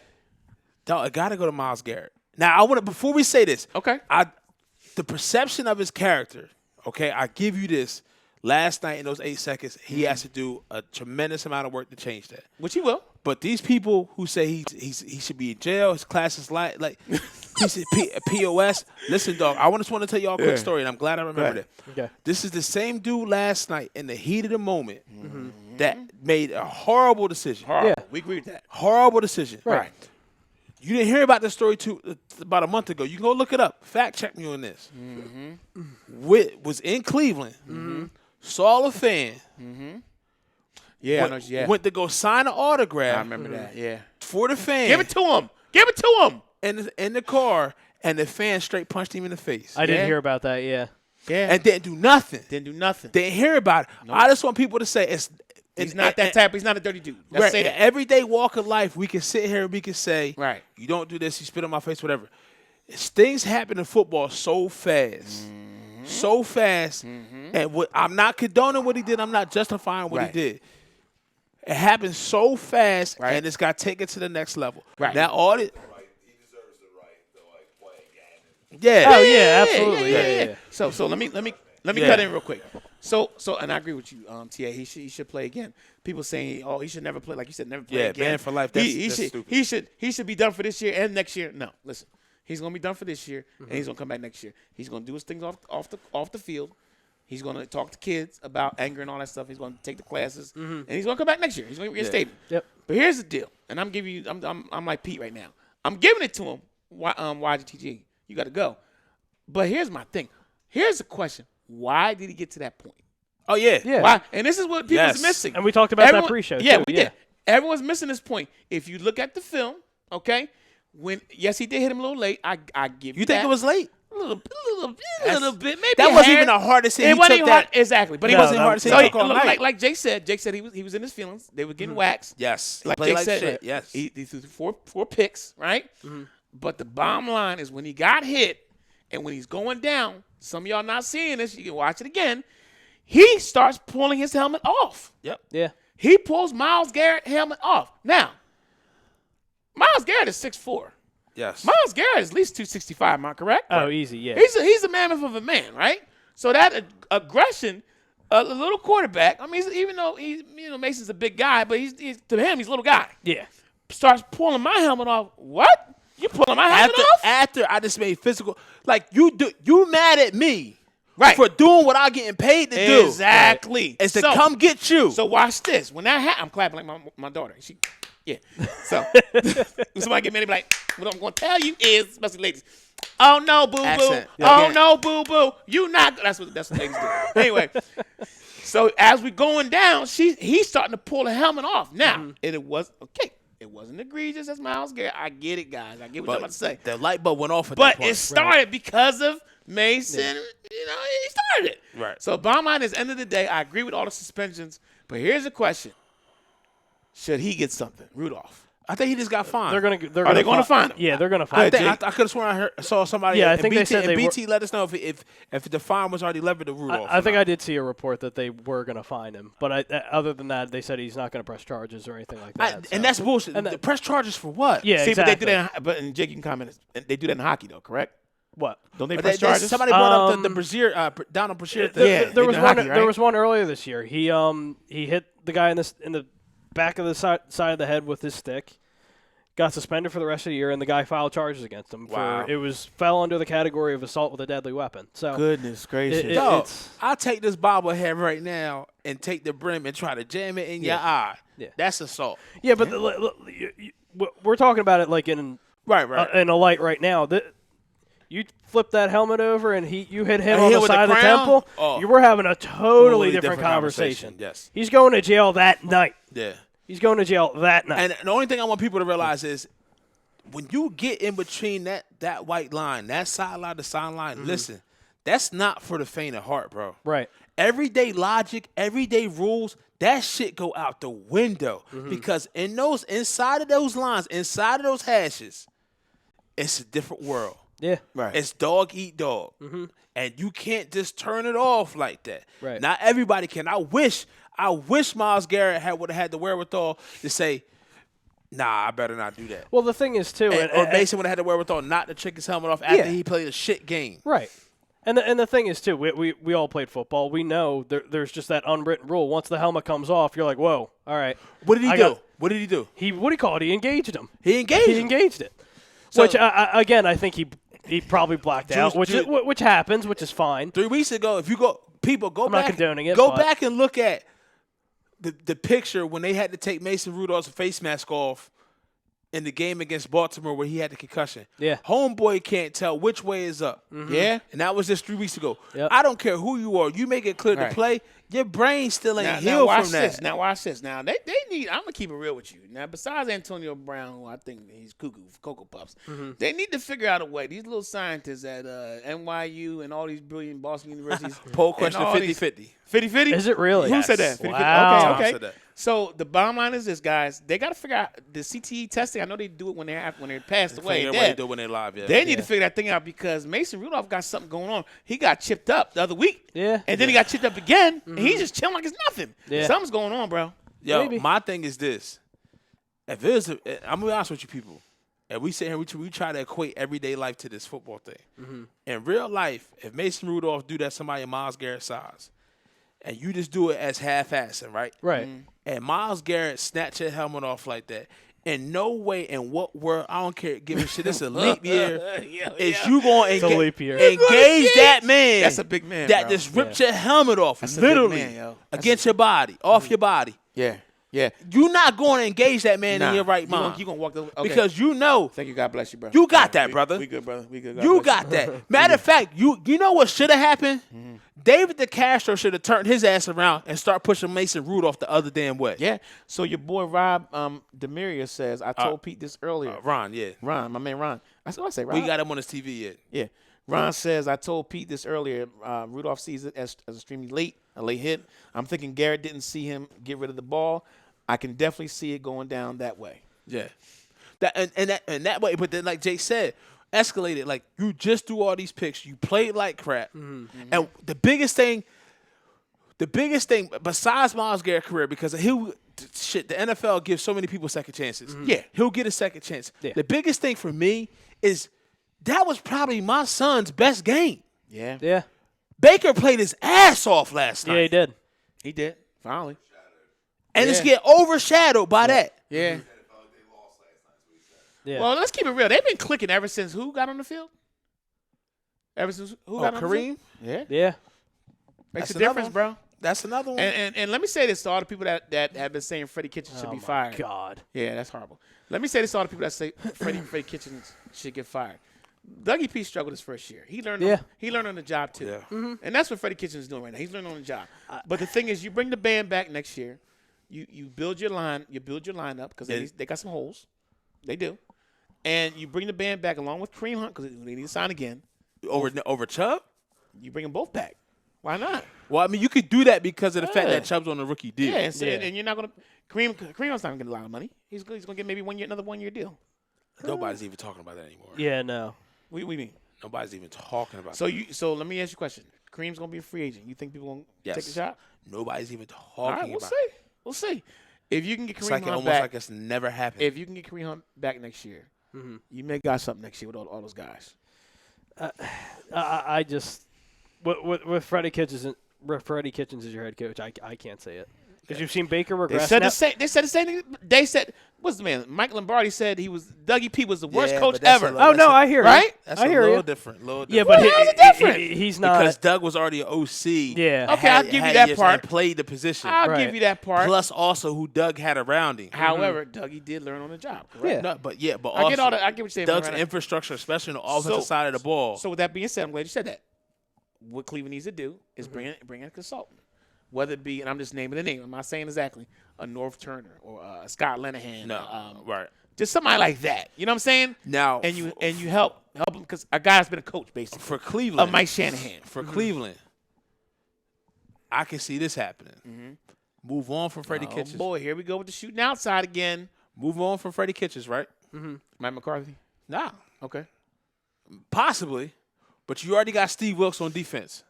Dog, I gotta go to Myles Garrett. Now, I want to before we say this. Okay. The perception of his character. Okay, I give you this. Last night in those 8 seconds, he has to do a tremendous amount of work to change that. Which he will. But these people who say he should be in jail, his class is like he's POS. Listen, dog, I just want to tell y'all a quick story, and I'm glad I remembered it. Okay. This is the same dude last night in the heat of the moment that made a horrible decision. Horrible. Yeah. We agree with that. Horrible decision. Right. You didn't hear about this story about a month ago. You can go look it up. Fact check me on this. Was in Cleveland. Saw a fan. Yeah, I know. Yeah. Went to go sign an autograph I remember that. Yeah. for the fan. Give it to him. Give it to him. in the car, and the fan straight punched him in the face. I didn't Yeah. hear about that. Yeah. Yeah. And didn't do nothing. didn't do nothing. Didn't hear about it. I just want people to say He's not that type. He's not a dirty dude. Let's Right, say in that. everyday walk of life, we can sit here and we can say, Right. you don't do this, you spit on my face, whatever. Things happen in football so fast. So fast. And I'm not condoning what he did. I'm not justifying what Right. he did. It happened so fast, Right. and it's got taken to the next level. Right. Now, all it. He deserves the right to play again. Yeah. Oh yeah, absolutely. Yeah. So let me Yeah. cut in real quick. So and I agree with you, TA. He should play again. People saying, oh, he should never play, like you said, never play Yeah, again. banned for life. He That's should stupid. he should be done for this year and next year. No, listen, he's gonna be done for this year and he's gonna come back next year. He's gonna do his things off the field. He's gonna talk to kids about anger and all that stuff. He's gonna take the classes and he's gonna come back next year. He's gonna be reinstated. Yep. But here's the deal, and I'm giving you, I'm like Pete right now. I'm giving it to him. YGTG, you got to go. But here's my thing. Here's the question: why did he get to that point? Oh, yeah. Yeah. Why? And this is what people's Yes. missing. And we talked about that pre-show, Yeah, too, we yeah. did. Everyone's missing this point. If you look at the film, okay, yes, he did hit him a little late. I give you You think that. it was late? A little bit, maybe. That a wasn't hair. even the hardest thing. It He wasn't took hard, that. exactly. But he No, wasn't no, hard. no. So He took all night. like Jake said he was in his feelings. They were getting waxed. Yes. Like Play Jake like said, shit. Yes. he threw four picks, right? But the bottom line is when he got hit and when he's going down, some of y'all not seeing this, you can watch it again, he starts pulling his helmet off. Yep. Yeah. He pulls Myles Garrett's helmet off. Now, Myles Garrett is 6'4". Yes. Myles Garrett is at least 265, am I correct? Oh, easy, yeah. He's a mammoth of a man, right? So that aggression, a little quarterback, I mean, even though Mason's a big guy, but he's to him, he's a little guy. Yeah. Starts pulling my helmet off. What? You pulling my helmet off? After I just made physical, like you mad at me, Right. for doing what I'm getting paid to do. Exactly. It's to come get you. So watch this. When that happens, I'm clapping like my daughter. Yeah. So when somebody get mad, they be like, what I'm going to tell you is, especially ladies, oh no, boo boo. Accent. Oh no, boo boo. You not. That's what ladies do. Anyway. So as we going down, he's starting to pull the helmet off. Now it wasn't egregious as Myles Garrett. I get it, guys. I get what you're about to say. The light bulb went off at that But point. it started because of Mason. Yeah. He started it. Right. So bottom line is, end of the day, I agree with all the suspensions. But here's the question: should he get something, Rudolph? I think he just got fined. Are they going to find him? Yeah, they're going to find him. I could have sworn I saw somebody. Yeah, I in think BT, they said and they BT let us know if the fine was already levied to Rudolph. I think I did see a report that they were going to find him. But other than that, they said he's not going to press charges or anything like that. And that's bullshit. The press charges for what? Yeah, See, exactly. but they do that. But Jake, you can comment. They do that in hockey, though, correct? What? Don't they But press charges? somebody brought up the Brazier, Donald Brazier thing. Yeah, there was in one. hockey, right? There was one earlier this year. He hit the guy in the back of the side of the head with his stick. Got suspended for the rest of the year, and the guy filed charges against him. Wow. Fell under the category of assault with a deadly weapon. So Goodness gracious. Dog, I'll take this bobblehead right now and take the brim and try to jam it in your eye. Yeah. That's assault. yeah, but we're talking about it like in in a light right now. You flip that helmet over and you hit him And on hit the with side the of the crown? temple. Oh. You were having a totally Totally different conversation. Yes. He's going to jail that night. Yeah. He's going to jail that night. And the only thing I want people to realize is when you get in between that white line, that sideline to sideline, listen, that's not for the faint of heart, bro. Right. Everyday logic, everyday rules, that shit go out the window. Because inside of those lines, inside of those hashes, it's a different world. Yeah. Right. It's dog eat dog. And you can't just turn it off like that. Right. Not everybody can. I wish Myles Garrett would have had the wherewithal to say, nah, I better not do that. Well, the thing is, too. Or Mason would have had the wherewithal not to check his helmet off after he played a shit game. Right. And the thing is, too, we all played football. We know there's just that unwritten rule. Once the helmet comes off, you're like, whoa, all right. What did he do? What did he do? What do you call it? He engaged him. He engaged him. engaged it. So- Which, again, I think he probably blacked out, which happens, which is fine. 3 weeks ago, if you go I'm not back. condoning it, Go but- back and look at the picture when they had to take Mason Rudolph's face mask off in the game against Baltimore where he had the concussion. Yeah. Homeboy can't tell which way is up. Yeah. And that was just 3 weeks ago. Yep. I don't care who you are. You make it clear to Right. play. Your brain still ain't Now healed watch from that. this. Now watch this. Now they need. I'm gonna keep it real with you. Now besides Antonio Brown, who I think he's cuckoo for Cocoa Puffs, they need to figure out a way. These little scientists at NYU and all these brilliant Boston universities. Poll and question all 50-50. 50-50? Is it really? Who Yes. said that? 50-50? Wow. Okay. Said that. So the bottom line is this, guys. They got to figure out the CTE testing. I know they do it when they're passed away. Figure out Dead. what they do when they're live. Yeah. They need to figure that thing out because Mason Rudolph got something going on. He got chipped up the other week. Yeah. And then he got chipped up again. And he's just chilling like it's nothing. Yeah. Something's going on, bro. Yo, Maybe. my thing is this. If there's I'm going to be honest with you people. And we sit here, we try to equate everyday life to this football thing. In real life, if Mason Rudolph do that somebody in Myles Garrett's size, and you just do it as half-assing, right? Right. And Myles Garrett snatch your helmet off like that, in no way, in what world, I don't care, give a shit, it's a leap year, is you going to a leap year. engage that man. That's a big man, that bro. just ripped your helmet off, That's a big literally, man, yo. against your body, off your body. Yeah. Yeah. You're not going to engage that man in your right mind. You're going to walk the okay. Because you know Thank you. God bless you, bro. you got that, brother. We good, brother. We good. God You bless got that. Matter of fact, you know what should have happened? David DeCastro should have turned his ass around and start pushing Mason Rudolph the other damn way. Yeah. So your boy Rob Demiria says, I told Pete this earlier. Ron, yeah. Ron, my man Ron. That's what I say, Rob. We got him on his TV yet. Yeah. Ron says, I told Pete this earlier. Rudolph sees it as extremely late, a late hit. I'm thinking Garrett didn't see him get rid of the ball. I can definitely see it going down that way. Yeah. That way. But then, like Jake said, escalated. Like you just do all these picks. You played like crap. And the biggest thing besides Myles Garrett's career, because the NFL gives so many people second chances. Yeah, he'll get a second chance. Yeah. The biggest thing for me is that was probably my son's best game. Yeah. Yeah. Baker played his ass off last night. Yeah, he did. He did. Finally. And it's getting overshadowed by that. Yeah. Yeah. Well, let's keep it real. They've been clicking ever since who got on the field? Ever since who got on the field? Kareem? Yeah. Yeah. Makes That's a difference, another bro. That's another one. And let me say this to all the people that have been saying Freddie Kitchens should be fired. God. Yeah, that's horrible. Let me say this to all the people that say Freddie Kitchens should get fired. Dougie P struggled his first year. He learned. He learned on the job too. Yeah. And that's what Freddie Kitchens is doing right now. He's learning on the job. But the thing is, you bring the band back next year. You build your line. You build your lineup because they got some holes. They do. And you bring the band back along with Kareem Hunt because they need to sign again. Over Chubb? You bring them both back. Why not? Well, I mean, you could do that because of the fact that Chubb's on a rookie deal. Yeah, and you're not going to Kareem Hunt's not going to get a lot of money. He's going to get maybe another 1 year deal. Nobody's even talking about that anymore. Yeah, no. What do you mean? Nobody's even talking about So that. so let me ask you a question. Kareem's going to be a free agent. You think people going to take a shot? Nobody's even talking All right, we'll about see. it. We'll see. If you can get It's Kareem like Hunt almost back, like it's never happened. if you can get Kareem Hunt back next year, you may got something next year with all those guys. I just with Freddie Kitchens as your head coach, I can't say it because you've seen Baker regress. They said the same. They said the same thing. They said, "What's the man?" Mike Lombardi said Dougie P was the worst coach but that's ever. a Oh no, I hear right? you. That's I a hear little you. different. Yeah, but How's it different? he's not. because Doug was already an OC. Yeah. Okay, I'll give you that years part. And played the position. I'll Right. give you that part. Plus, also who Doug had around him. However, Dougie did learn on the job. Correct? Yeah. No, but also, I get all that. I get what you're saying. Doug's right now. infrastructure, especially on the offensive side of the ball. So with that being said, I'm glad you said that. What Cleveland needs to do is bring in a consultant, whether it be, and I'm just naming the name. I'm not saying exactly a North Turner or a Scott Linehan. Right. Just somebody like that. You know what I'm saying? Now, and you help him because a guy's been a coach basically for Cleveland, Mike Shanahan. For Cleveland, I can see this happening. Move on from Freddie Kitchens. Oh boy, here we go with the shooting outside again. Move on from Freddie Kitchens, right? Mike McCarthy. Nah, Okay. possibly, but you already got Steve Wilkes on defense.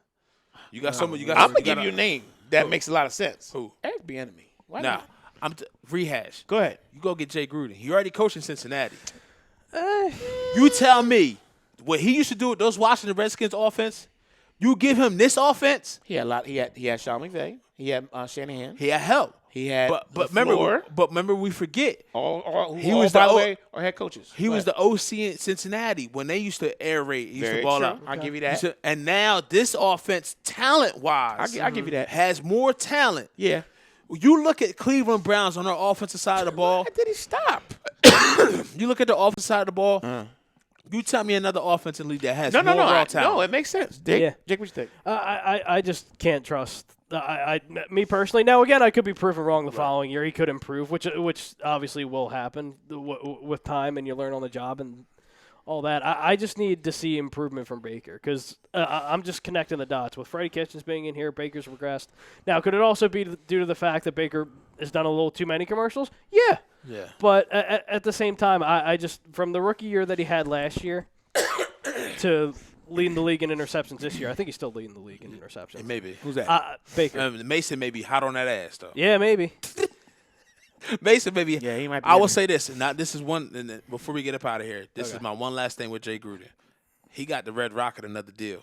You got someone. You got. I'm gonna give you a name that makes a lot of sense. Who? Eric Bieniemy. Why Nah, not? rehash. Go ahead. You go get Jay Gruden. He already coached in Cincinnati. You tell me what he used to do with those Washington Redskins offense. You give him this offense. He had a lot. He had Sean McVay. He had Shanahan. He had help. He had. But LaFleur. remember, we forget. He was by the way, or head coaches. He was the OC in Cincinnati when they used to air raid. He used Very to ball true. out. I'll give you that. And now this offense, talent-wise, I'll give you that. has more talent. Yeah. You look at Cleveland Browns on their offensive side of the ball. Why did he stop? You look at the offensive side of the ball. You tell me another offensive league that has No. more raw No, talent. it makes sense. Jake, Yeah. Jake, what you think? I just can't trust. Me personally. Now again, I could be proven wrong the following year. He could improve, which obviously will happen with time, and you learn on the job and all that. I just need to see improvement from Baker because I'm just connecting the dots with Freddie Kitchens being in here. Baker's regressed. Now, could it also be due to the fact that Baker has done a little too many commercials? Yeah. Yeah. But at the same time, I just from the rookie year that he had last year to leading the league in interceptions this year, I think he's still leading the league in interceptions. Maybe. Who's that? Baker. Mason may be hot on that ass, though. Yeah, maybe. Mason, maybe. Yeah, he might be I will in say this. Now, this is one. And then before we get up out of here, this is my one last thing with Jay Gruden. He got the Red Rocket another deal.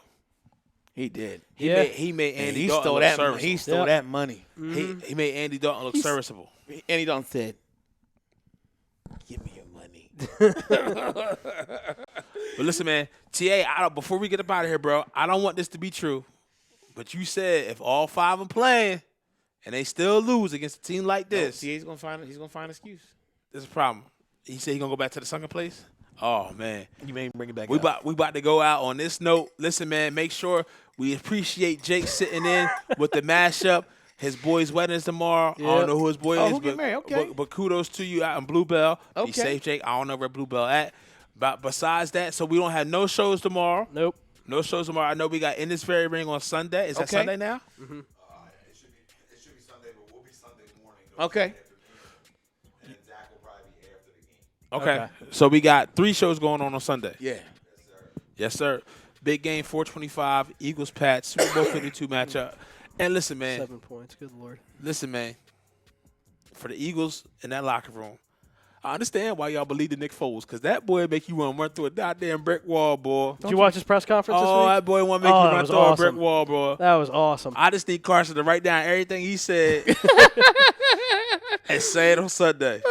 He did. He made Andy He Dalton stole look that. serviceable. He stole that money. He made Andy Dalton look serviceable. Andy Dalton said, "Give me your money." But listen, man, TA. Before we get up out of here, bro, I don't want this to be true. But you said if all five are playing and they still lose against a team like this, He's gonna find an excuse. there's a problem. He said he's gonna go back to the sunken place. Oh man, You may bring it back. we about to go out on this note. Listen, man, make sure we appreciate Jake sitting in with the mashup. His boy's wedding is tomorrow. I don't know who his boy is, who get married? Okay. but kudos to you out in Bluebell. Okay. Be safe, Jake. I don't know where Bluebell at. But besides that, so we don't have no shows tomorrow. Nope. No shows tomorrow. I know we got In This Very Ring on Sunday. Is that Okay. Sunday now? It should be Sunday, but we'll be Sunday morning. Okay. And Zach will probably be after the game. Okay. So we got 3 shows going on Sunday. Yeah. Yes, sir. Big game, 425, Eagles, Pats, Super Bowl 52 matchup. And listen, man. 7 points. Good Lord. Listen, man. For the Eagles in that locker room, I understand why y'all believe in Nick Foles, because that boy make you want to run through a goddamn brick wall, boy. Did you watch his press conference this week? Oh, that boy want to make you run through a brick wall, bro. That was awesome. I just need Carson to write down everything he said and say it on Sunday.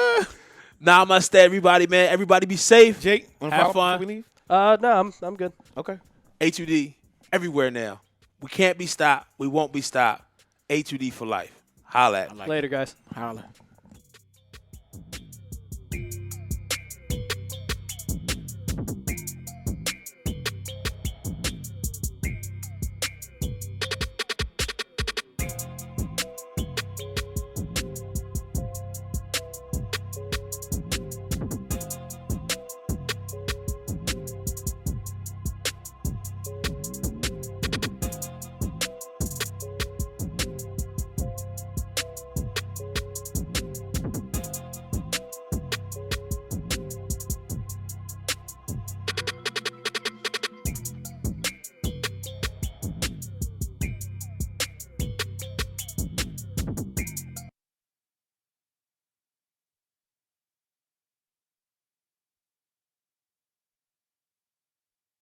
Now I must stay, everybody, man. Everybody be safe. Jake, wanna have follow fun. before we leave? No, I'm good. Okay. A2D everywhere now. We can't be stopped. We won't be stopped. A2D for life. Holla at me. Later, guys. Holla.